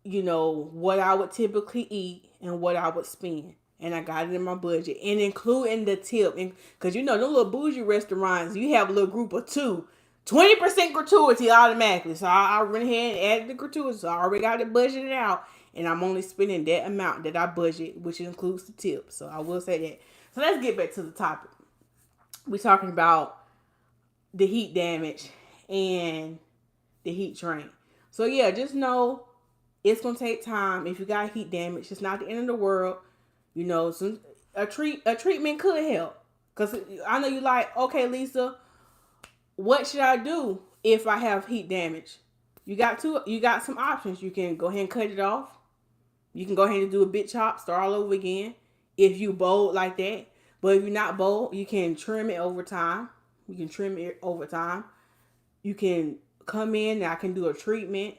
what I would typically eat and what I would spend. And I got it in my budget, and including the tip. Because, them little bougie restaurants, you have a little group of two. 20% gratuity automatically. So I went ahead and added the gratuity. So I already got it budgeted out. And I'm only spending that amount that I budget, which includes the tip. So I will say that. So let's get back to the topic. We're talking about the heat damage and the heat train. So yeah, just know it's going to take time. If you got heat damage, it's not the end of the world. A treatment could help. Because I know you like, okay, Lisa, what should I do if I have heat damage? You got some options. You can go ahead and cut it off. You can go ahead and do a bit chop, start all over again. If you bold like that. But if you're not bold, you can trim it over time. You can come in and I can do a treatment.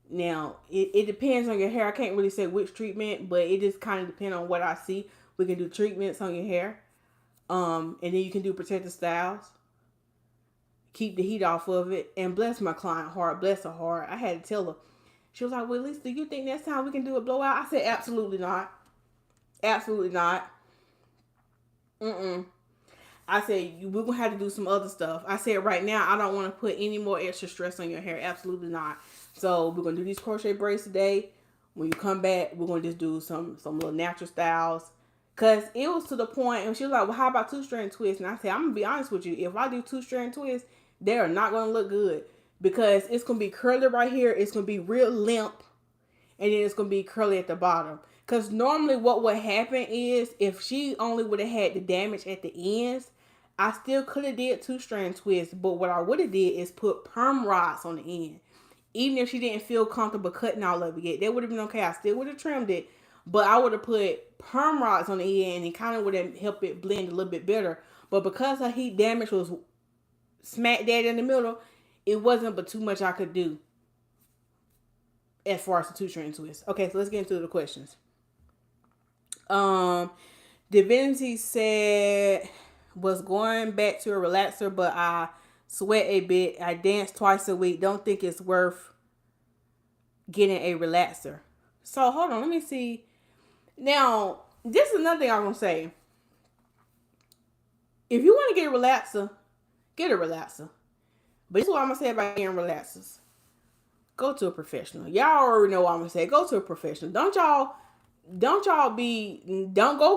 Now, it depends on your hair. I can't really say which treatment, but it just kind of depends on what I see. We can do treatments on your hair. And then you can do protective styles. Keep the heat off of it. And bless my client heart. Bless her heart. I had to tell her. She was like, well, Lisa, do you think next time we can do a blowout? I said, absolutely not. Absolutely not. I said, we're going to have to do some other stuff. I said, right now, I don't want to put any more extra stress on your hair. Absolutely not. So we're going to do these crochet braids today. When you come back, we're going to just do some little natural styles. Cause it was to the point, and she was like, "Well, how about two strand twists?" And I said, "I'm gonna be honest with you. If I do two strand twists, they are not gonna look good because it's gonna be curly right here. It's gonna be real limp, and then it's gonna be curly at the bottom. Cause normally, what would happen is if she only would have had the damage at the ends, I still could have did two strand twists. But what I would have did is put perm rods on the end. Even if she didn't feel comfortable cutting all of it yet, that would have been okay. I still would have trimmed it, but I would have put perm rods on the end and it kind of would have helped it blend a little bit better. But because her heat damage was smack dead in the middle, it wasn't but too much I could do as far as the two strand twist. Okay, so let's get into the questions. Um, Divinity said was going back to a relaxer, but I sweat a bit. I dance twice a week. Don't think it's worth getting a relaxer. So hold on, let me see. Now, this is another thing I'm gonna say. If you want to get a relaxer, get a relaxer. But this is what I'm gonna say about getting relaxers. Go to a professional. Y'all already know what I'm gonna say. Go to a professional. Don't go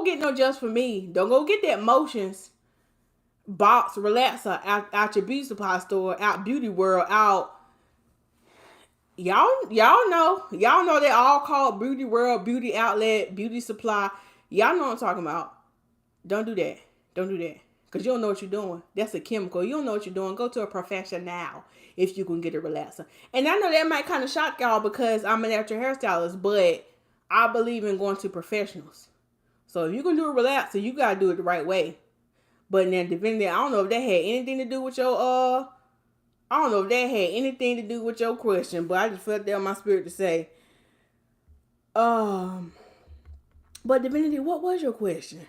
get no just for me. Don't go get that Motions box relaxer out your beauty supply store, out Beauty World, out y'all know they all called Beauty World, Beauty Outlet, Beauty Supply. Y'all know what I'm talking about. Don't do that. Don't do that. Because you don't know what you're doing. That's a chemical. You don't know what you're doing. Go to a professional if you can get a relaxer. And I know that might kind of shock y'all because I'm a natural hairstylist, but I believe in going to professionals. So if you can do a relaxer, you got to do it the right way. But then Divinity, I don't know if that had anything to do with your I don't know if that had anything to do with your question, but I just felt that in my spirit to say, but Divinity, what was your question?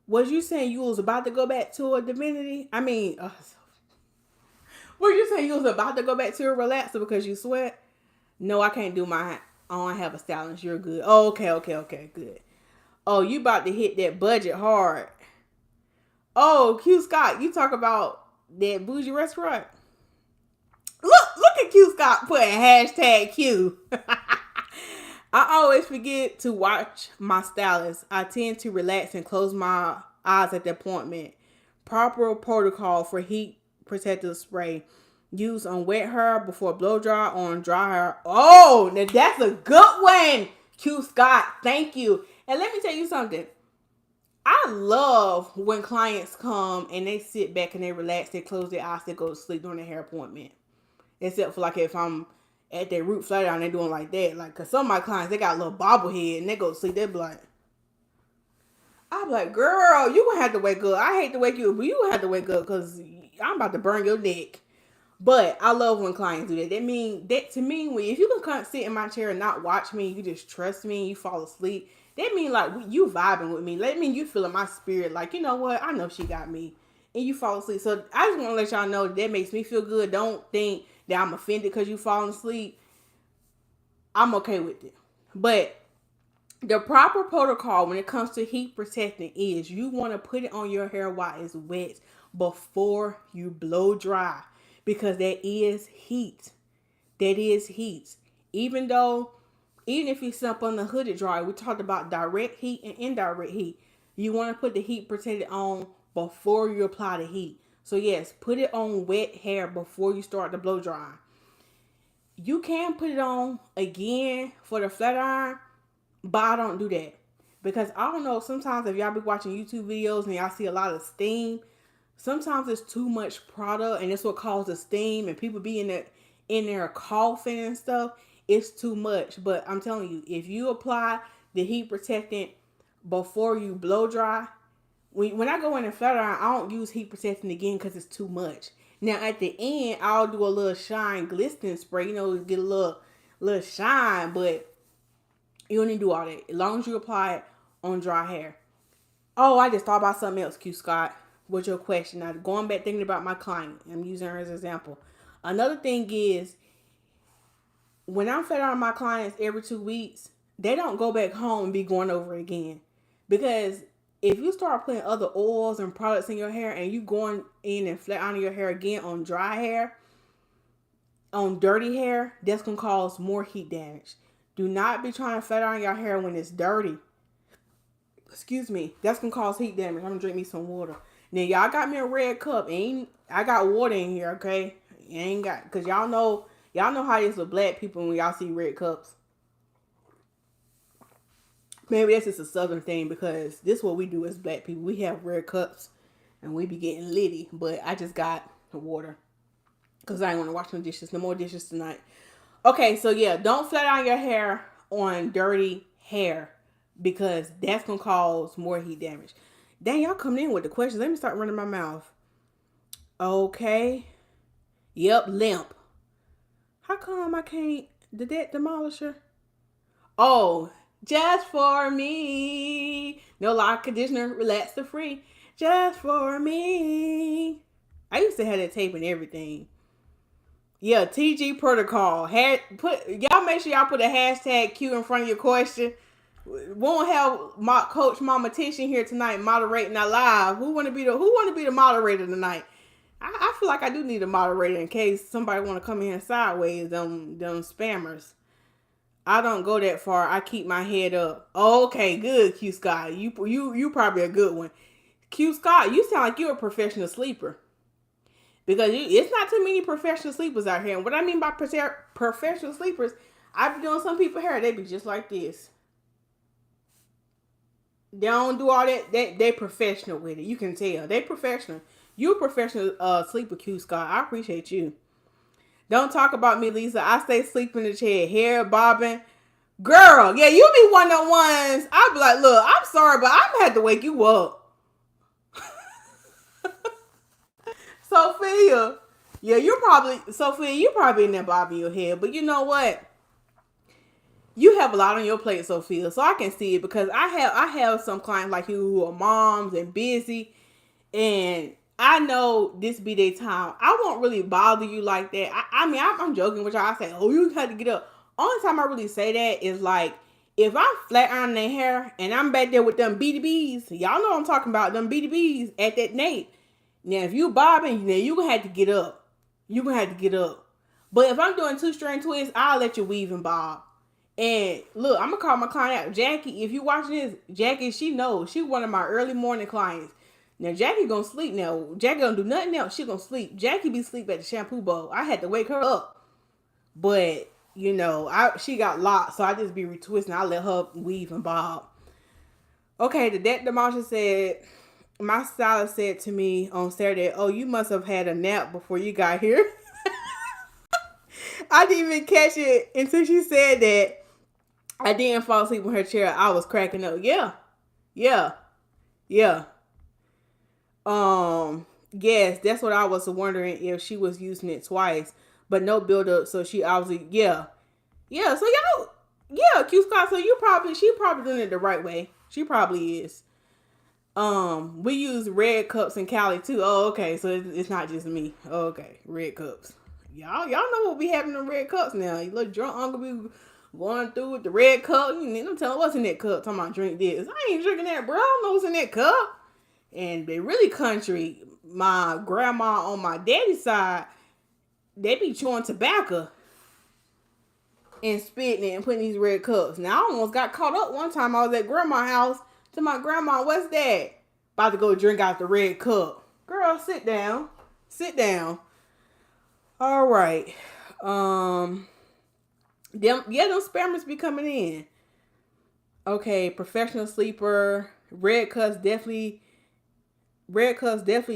Was you saying you was about to go back to a Divinity? I mean, were you saying you was about to go back to a relaxer because you sweat? No, I can't do mine. I don't have a stylist. You're good. Oh, okay, good. Oh, you about to hit that budget hard. Oh, Q Scott, you talk about that bougie restaurant. Look at Q Scott putting hashtag Q. I always forget to watch my stylist. I tend to relax and close my eyes at the appointment. Proper protocol for heat protective spray. Use on wet hair before blow dry on dry hair. Oh, now that's a good one. Q Scott, thank you. And let me tell you something. I love when clients come and they sit back and they relax, they close their eyes, they go to sleep during their hair appointment. Except for like if I'm at their root flat down, they're doing like that. Like, cause some of my clients, they got a little bobblehead and they go to sleep, they be like, I'm like, girl, you gonna have to wake up. I hate to wake you up, but you gonna have to wake up because I'm about to burn your neck. But I love when clients do that. That to me, if you can come sit in my chair and not watch me, you just trust me, and you fall asleep. That mean like you vibing with me. That mean you feeling my spirit. Like, you know what? I know she got me, and you fall asleep. So I just want to let y'all know that makes me feel good. Don't think that I'm offended because you falling asleep. I'm okay with it. But the proper protocol when it comes to heat protecting is you want to put it on your hair while it's wet before you blow dry. Because that is heat. That is heat. Even if you sit up on the hooded dryer, we talked about direct heat and indirect heat. You want to put the heat protector on before you apply the heat. So yes, put it on wet hair before you start the blow dry. You can put it on again for the flat iron, but I don't do that. Because I don't know, sometimes if y'all be watching YouTube videos and y'all see a lot of steam, sometimes it's too much product and it's what causes steam and people be in there coughing and stuff. It's too much. But I'm telling you, if you apply the heat protectant before you blow dry, when I go in and flat iron, I don't use heat protectant again because it's too much. Now at the end, I'll do a little shine glistening spray, get a little shine, but you don't need to do all that. As long as you apply it on dry hair. Oh, I just thought about something else, Q Scott. What's your question? Now, going back thinking about my client, I'm using her as an example. Another thing is, when I'm fed out my clients every 2 weeks, they don't go back home and be going over it again. Because if you start putting other oils and products in your hair and you going in and flat ironing your hair again on dry hair, on dirty hair, that's going to cause more heat damage. Do not be trying to flat iron your hair when it's dirty. Excuse me. That's gonna cause heat damage. I'm gonna drink me some water. Now y'all got me a red cup. I got water in here, okay? Ain't got, cause y'all know how it is with black people when y'all see red cups. Maybe that's just a southern thing, because this is what we do as black people. We have red cups and we be getting litty. But I just got the water because I ain't want to wash no dishes. No more dishes tonight. Okay, so yeah, don't flat iron your hair on dirty hair, because that's gonna cause more heat damage. Dang, y'all coming in with the questions. Let me start running my mouth. Okay. Yep, limp. How come I can't? Did that demolisher? Oh, just for me. No lock conditioner, relax the free. Just for me. I used to have that tape and everything. Yeah, TG protocol. Y'all make sure y'all put a hashtag Q in front of your question. Won't have my coach Mama Tish in here tonight moderating our live. Who want to be the moderator tonight? I feel like I do need a moderator in case somebody want to come in here sideways. Them spammers. I don't go that far. I keep my head up. Okay, good, Q Scott. You probably a good one. Q Scott, you sound like you're a professional sleeper. Because it's not too many professional sleepers out here. And what I mean by professional sleepers, I be doing some people's hair, they be just like this. They don't do all that. They professional with it. You can tell. They professional. You a professional sleeper, Q Scott. I appreciate you. Don't talk about me, Lisa. I stay sleeping in the chair, hair bobbing. Girl, yeah, you be one of the ones. I be like, look, I'm sorry, but I'm gonna have to wake you up. Sophia, yeah, you probably in there bobbing your head, but you know what? You have a lot on your plate, Sophia, so I can see it, because I have some clients like you who are moms and busy, and I know this be their time. I won't really bother you like that. I'm joking with y'all. I say, oh, you had to get up. Only time I really say that is like if I'm flat ironing their hair and I'm back there with them BDBs. Y'all know what I'm talking about, them BDBs at that nape. Now, if you bobbing, then you gonna have to get up. You gonna have to get up. But if I'm doing 2-string twists, I'll let you weave and bob. And look, I'm gonna call my client out, Jackie. If you watching this, Jackie, she knows. She one of my early morning clients. Now Jackie gonna sleep. Now Jackie gonna do nothing else. She gonna sleep. Jackie be sleep at the shampoo bowl. I had to wake her up, but you know, she got locked, so I just be retwisting. I let her weave and bob. Okay, the debt demolisher said, my stylist said to me on Saturday, "Oh, you must have had a nap before you got here." I didn't even catch it until she said that. I didn't fall asleep in her chair. I was cracking up. Yeah. Yes, that's what I was wondering, if she was using it twice, but no buildup. So she obviously, yeah. So Q Scott. So she probably doing it the right way. She probably is. We use red cups in Cali too. Oh, okay. So it's not just me. Oh, okay, red cups. Y'all know what we having in red cups now. You little drunk uncle be going through with the red cup. You need them telling what's in that cup. Talking about drink this. I ain't drinking that, bro. I don't know what's in that cup. And they really country. My grandma on my daddy's side, they be chewing tobacco and spitting it and putting these red cups. Now, I almost got caught up one time. I was at grandma's house. To my grandma, what's that? About to go drink out the red cup. Girl, sit down. All right. Them spammers be coming in. Okay, professional sleeper. Red cups definitely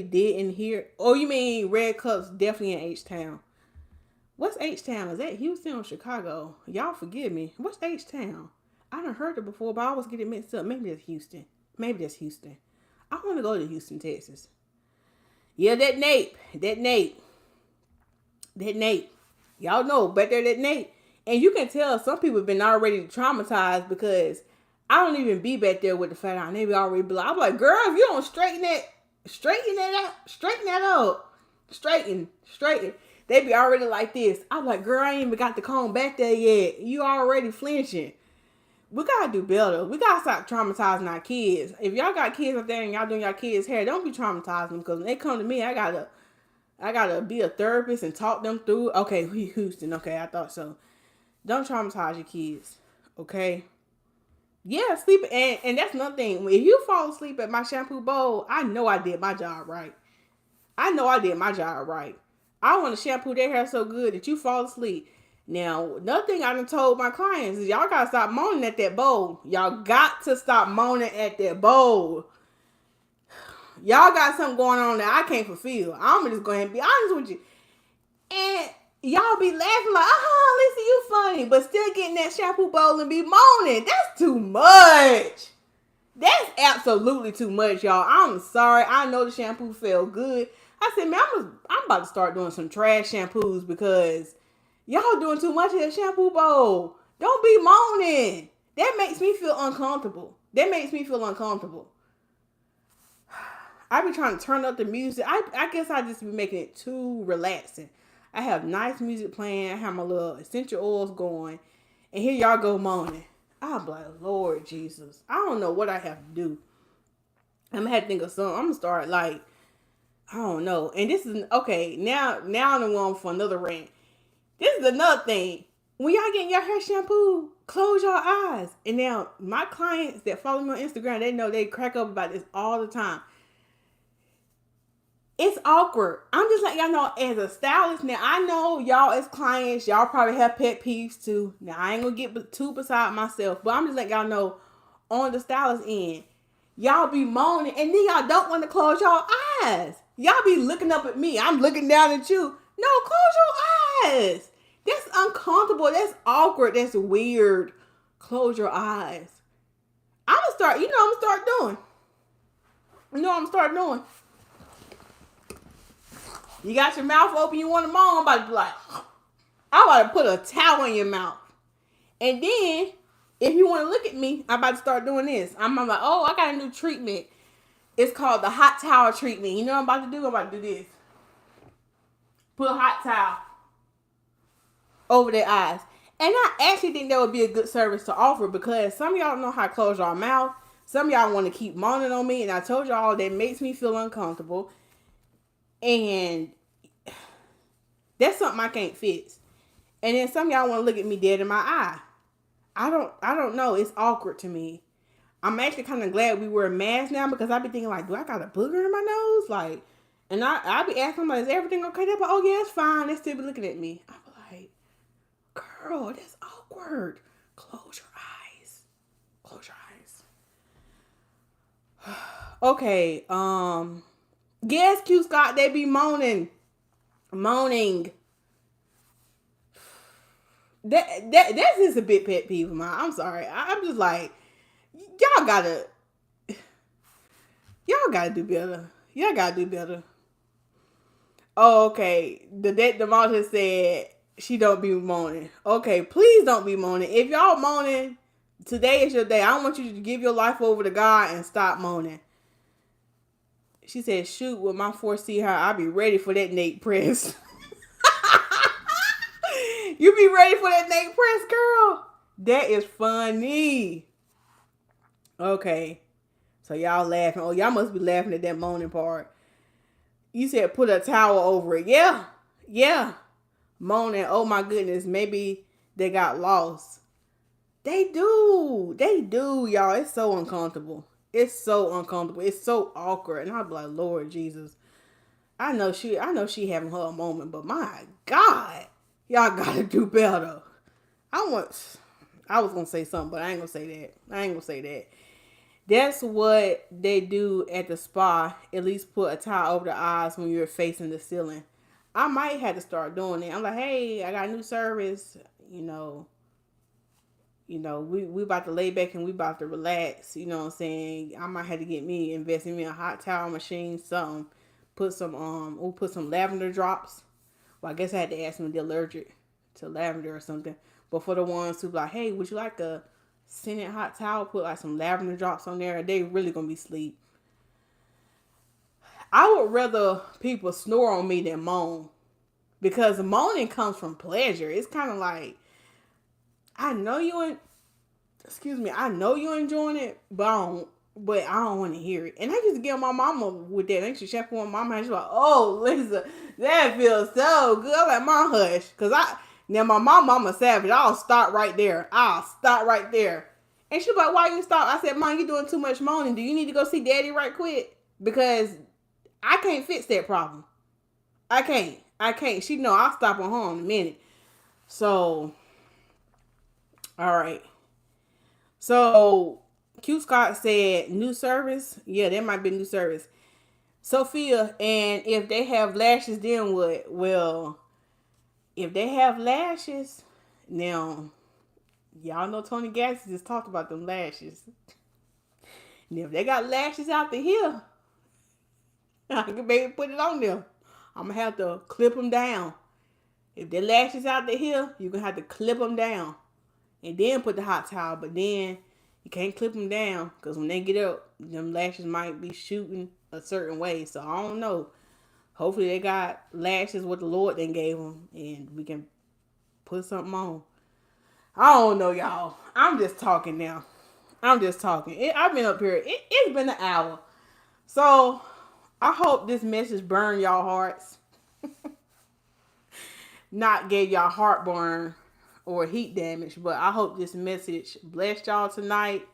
did in here. Oh, you mean red cups definitely in H-Town. What's H-Town? Is that Houston or Chicago? Y'all forgive me. What's H-Town? I done heard it before, but I always get it mixed up. Maybe that's Houston. I want to go to Houston, Texas. Yeah, that nape. Y'all know, back there, that nape. And you can tell some people have been already traumatized, because I don't even be back there with the fat iron. They be already be like, I'm like, girl, if you don't straighten that up. They be already like this. I'm like, girl, I ain't even got the comb back there yet. You already flinching. We gotta do better. We gotta stop traumatizing our kids. If y'all got kids up there and y'all doing your kids' hair, don't be traumatizing them, because when they come to me, I gotta be a therapist and talk them through. Okay, Houston. Okay, I thought so. Don't traumatize your kids. Okay. Yeah, sleep, and that's another thing. If you fall asleep at my shampoo bowl, I know I did my job right. I know I did my job right. I want to shampoo their hair so good that you fall asleep. Now, another thing I done told my clients is y'all gotta stop moaning at that bowl. Y'all got to stop moaning at that bowl. Y'all got something going on that I can't fulfill. I'm just going to be honest with you. And y'all be laughing like, Lisa, you funny, but still getting that shampoo bowl and be moaning. That's too much. That's absolutely too much, y'all. I'm sorry. I know the shampoo felt good. I said, man, I'm about to start doing some trash shampoos because y'all doing too much of that shampoo bowl. Don't be moaning. That makes me feel uncomfortable. I be trying to turn up the music. I guess I just be making it too relaxing. I have nice music playing. I have my little essential oils going. And here y'all go moaning. I'm like, Lord Jesus. I don't know what I have to do. I'm going to have to think of something. I'm going to start like, I don't know. And this is, okay, now I'm going for another rant. This is another thing. When y'all getting your hair shampoo, close your eyes. And now, my clients that follow me on Instagram, they know they crack up about this all the time. It's awkward. I'm just letting y'all know as a stylist. Now, I know y'all as clients, y'all probably have pet peeves too. Now, I ain't going to get too beside myself, but I'm just letting y'all know on the stylist end, y'all be moaning and then y'all don't want to close y'all eyes. Y'all be looking up at me. I'm looking down at you. No, close your eyes. That's uncomfortable. That's awkward. That's weird. Close your eyes. I'm going to start, I'm going to start doing. You got your mouth open, you want to moan, I'm about to be like, I'm about to put a towel in your mouth. And then, if you want to look at me, I'm about to start doing this. I'm like, I got a new treatment. It's called the hot towel treatment. You know what I'm about to do? I'm about to do this. Put a hot towel over their eyes. And I actually think that would be a good service to offer because some of y'all don't know how to close your mouth. Some of y'all want to keep moaning on me. And I told y'all that makes me feel uncomfortable. And that's something I can't fix. And then some of y'all want to look at me dead in my eye. I don't know. It's awkward to me. I'm actually kind of glad we wear masks now because I be thinking like, do I got a booger in my nose? Like, and I be asking them, is everything okay? They're like, oh yeah, it's fine. They still be looking at me. I be like, girl, that's awkward. Close your eyes. Okay. Yes, Q Scott, they be moaning. That's just a bit pet peeve of mine. I'm sorry. I'm just like, y'all gotta do better. Y'all gotta do better. Oh, okay. The mom just said she don't be moaning. Okay, please don't be moaning. If y'all moaning, today is your day. I don't want you to give your life over to God and stop moaning. She said, shoot, with my 4C hair, I'll be ready for that Nate press. You be ready for that Nate press, girl? That is funny. Okay. So y'all laughing. Oh, y'all must be laughing at that moaning part. You said put a towel over it. Yeah. Moaning. Oh my goodness. Maybe they got lost. They do, y'all. It's so uncomfortable. It's so awkward. And I'll be like, Lord Jesus. I know she having her moment, but my God, y'all gotta do better. I was gonna say something, but I ain't gonna say that. That's what they do at the spa. At least put a towel over the eyes when you're facing the ceiling. I might have to start doing it. I'm like, hey, I got a new service. We about to lay back and we about to relax. You know what I'm saying? I might have to invest in me a hot towel machine, something. Put some lavender drops. Well, I guess I had to ask them if they're allergic to lavender or something. But for the ones who like, hey, would you like a scented hot towel? Put like some lavender drops on there. They really gonna be asleep. I would rather people snore on me than moan. Because moaning comes from pleasure. It's kind of like, I know you enjoying it, but I don't want to hear it. And I used to get on my mama with that. I used to shampoo on my mama. She's like, oh, Lisa, that feels so good. I'm like, Mom, hush. Because Now my mama savage. I'll stop right there. I'll stop right there. And she's like, why you stop? I said, Mom, you doing too much moaning. Do you need to go see Daddy right quick? Because I can't fix that problem. I can't. I can't. She know I'll stop on her in a minute. So, all right. So, Q Scott said, new service? Yeah, that might be new service. Sophia, and if they have lashes, then what? Well, if they have lashes, now, y'all know Tony Gassy just talked about them lashes. And if they got lashes out the here, I can maybe put it on there. I'm going to have to clip them down. If the lashes out the here, you're going to have to clip them down. And then put the hot towel. But then you can't clip them down. Because when they get up, them lashes might be shooting a certain way. So I don't know. Hopefully they got lashes what the Lord then gave them. And we can put something on. I don't know, y'all. I'm just talking now. I'm just talking. I've been up here. It's been an hour. So I hope this message burned y'all hearts. Not gave y'all heartburn or heat damage, but I hope this message blessed y'all tonight.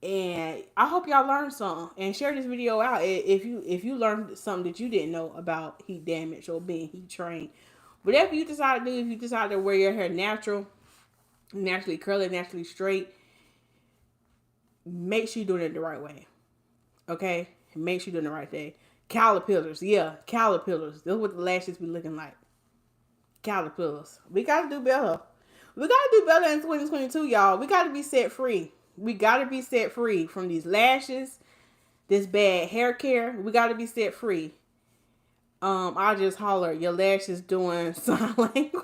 And I hope y'all learned something. And share this video out if you learned something that you didn't know about heat damage or being heat trained. Whatever you decide to do, if you decide to wear your hair natural, naturally curly, naturally straight, make sure you're doing it the right way. Okay? Make sure you're doing the right thing. Caterpillars. Yeah, caterpillars. That's what the lashes be looking like. Caterpillars. We got to do better. We got to do better in 2022, y'all. We got to be set free. We got to be set free from these lashes, this bad hair care. We got to be set free. I just holler, your lashes doing sign language.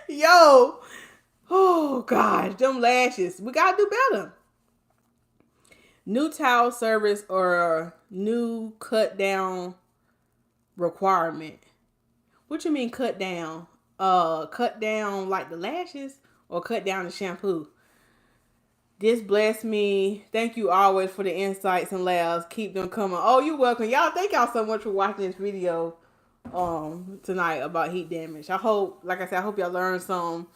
Yo. Oh, gosh. Them lashes. We got to do better. New towel service or new cut down requirement. What you mean cut down? Cut down like the lashes or cut down the shampoo? This blessed me. Thank you always for the insights and laughs. Keep them coming. Oh, you're welcome. Y'all, thank y'all so much for watching this video tonight about heat damage. I hope, like I said, I hope y'all learned some.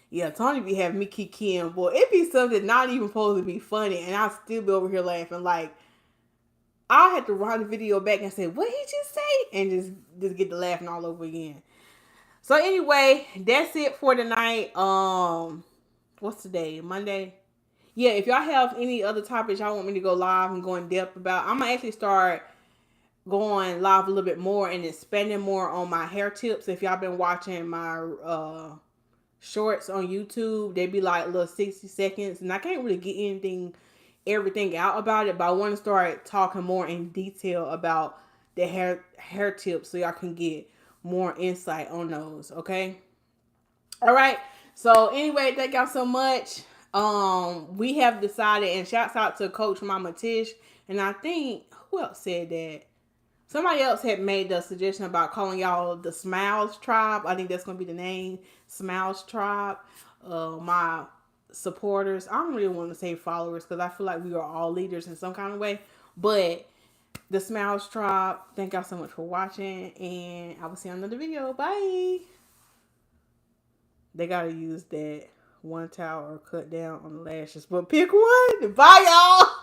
Yeah, Tony be having me kikiing, boy. It be something not even supposed to be funny, and I'll still be over here laughing. Like, I had to run the video back and say, what he just say? And just get to laughing all over again. So anyway, that's it for tonight. What's today? Monday? Yeah, if y'all have any other topics y'all want me to go live and go in depth about, I'm going to actually start going live a little bit more and expanding more on my hair tips. If y'all been watching my shorts on YouTube, they be like little 60 seconds, and I can't really get everything out about it, but I want to start talking more in detail about the hair tips so y'all can get more insight on those. Okay, all right. So anyway, thank y'all so much. We have decided, and shouts out to Coach Mama Tish, and I think who else said that? Somebody else had made the suggestion about calling y'all the Smiles Tribe. I think that's going to be the name, Smiles Tribe. My supporters, I don't really want to say followers because I feel like we are all leaders in some kind of way. But the Smiles Tribe, thank y'all so much for watching. And I will see you on another video. Bye. They got to use that one towel or cut down on the lashes. But pick one. Bye,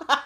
y'all.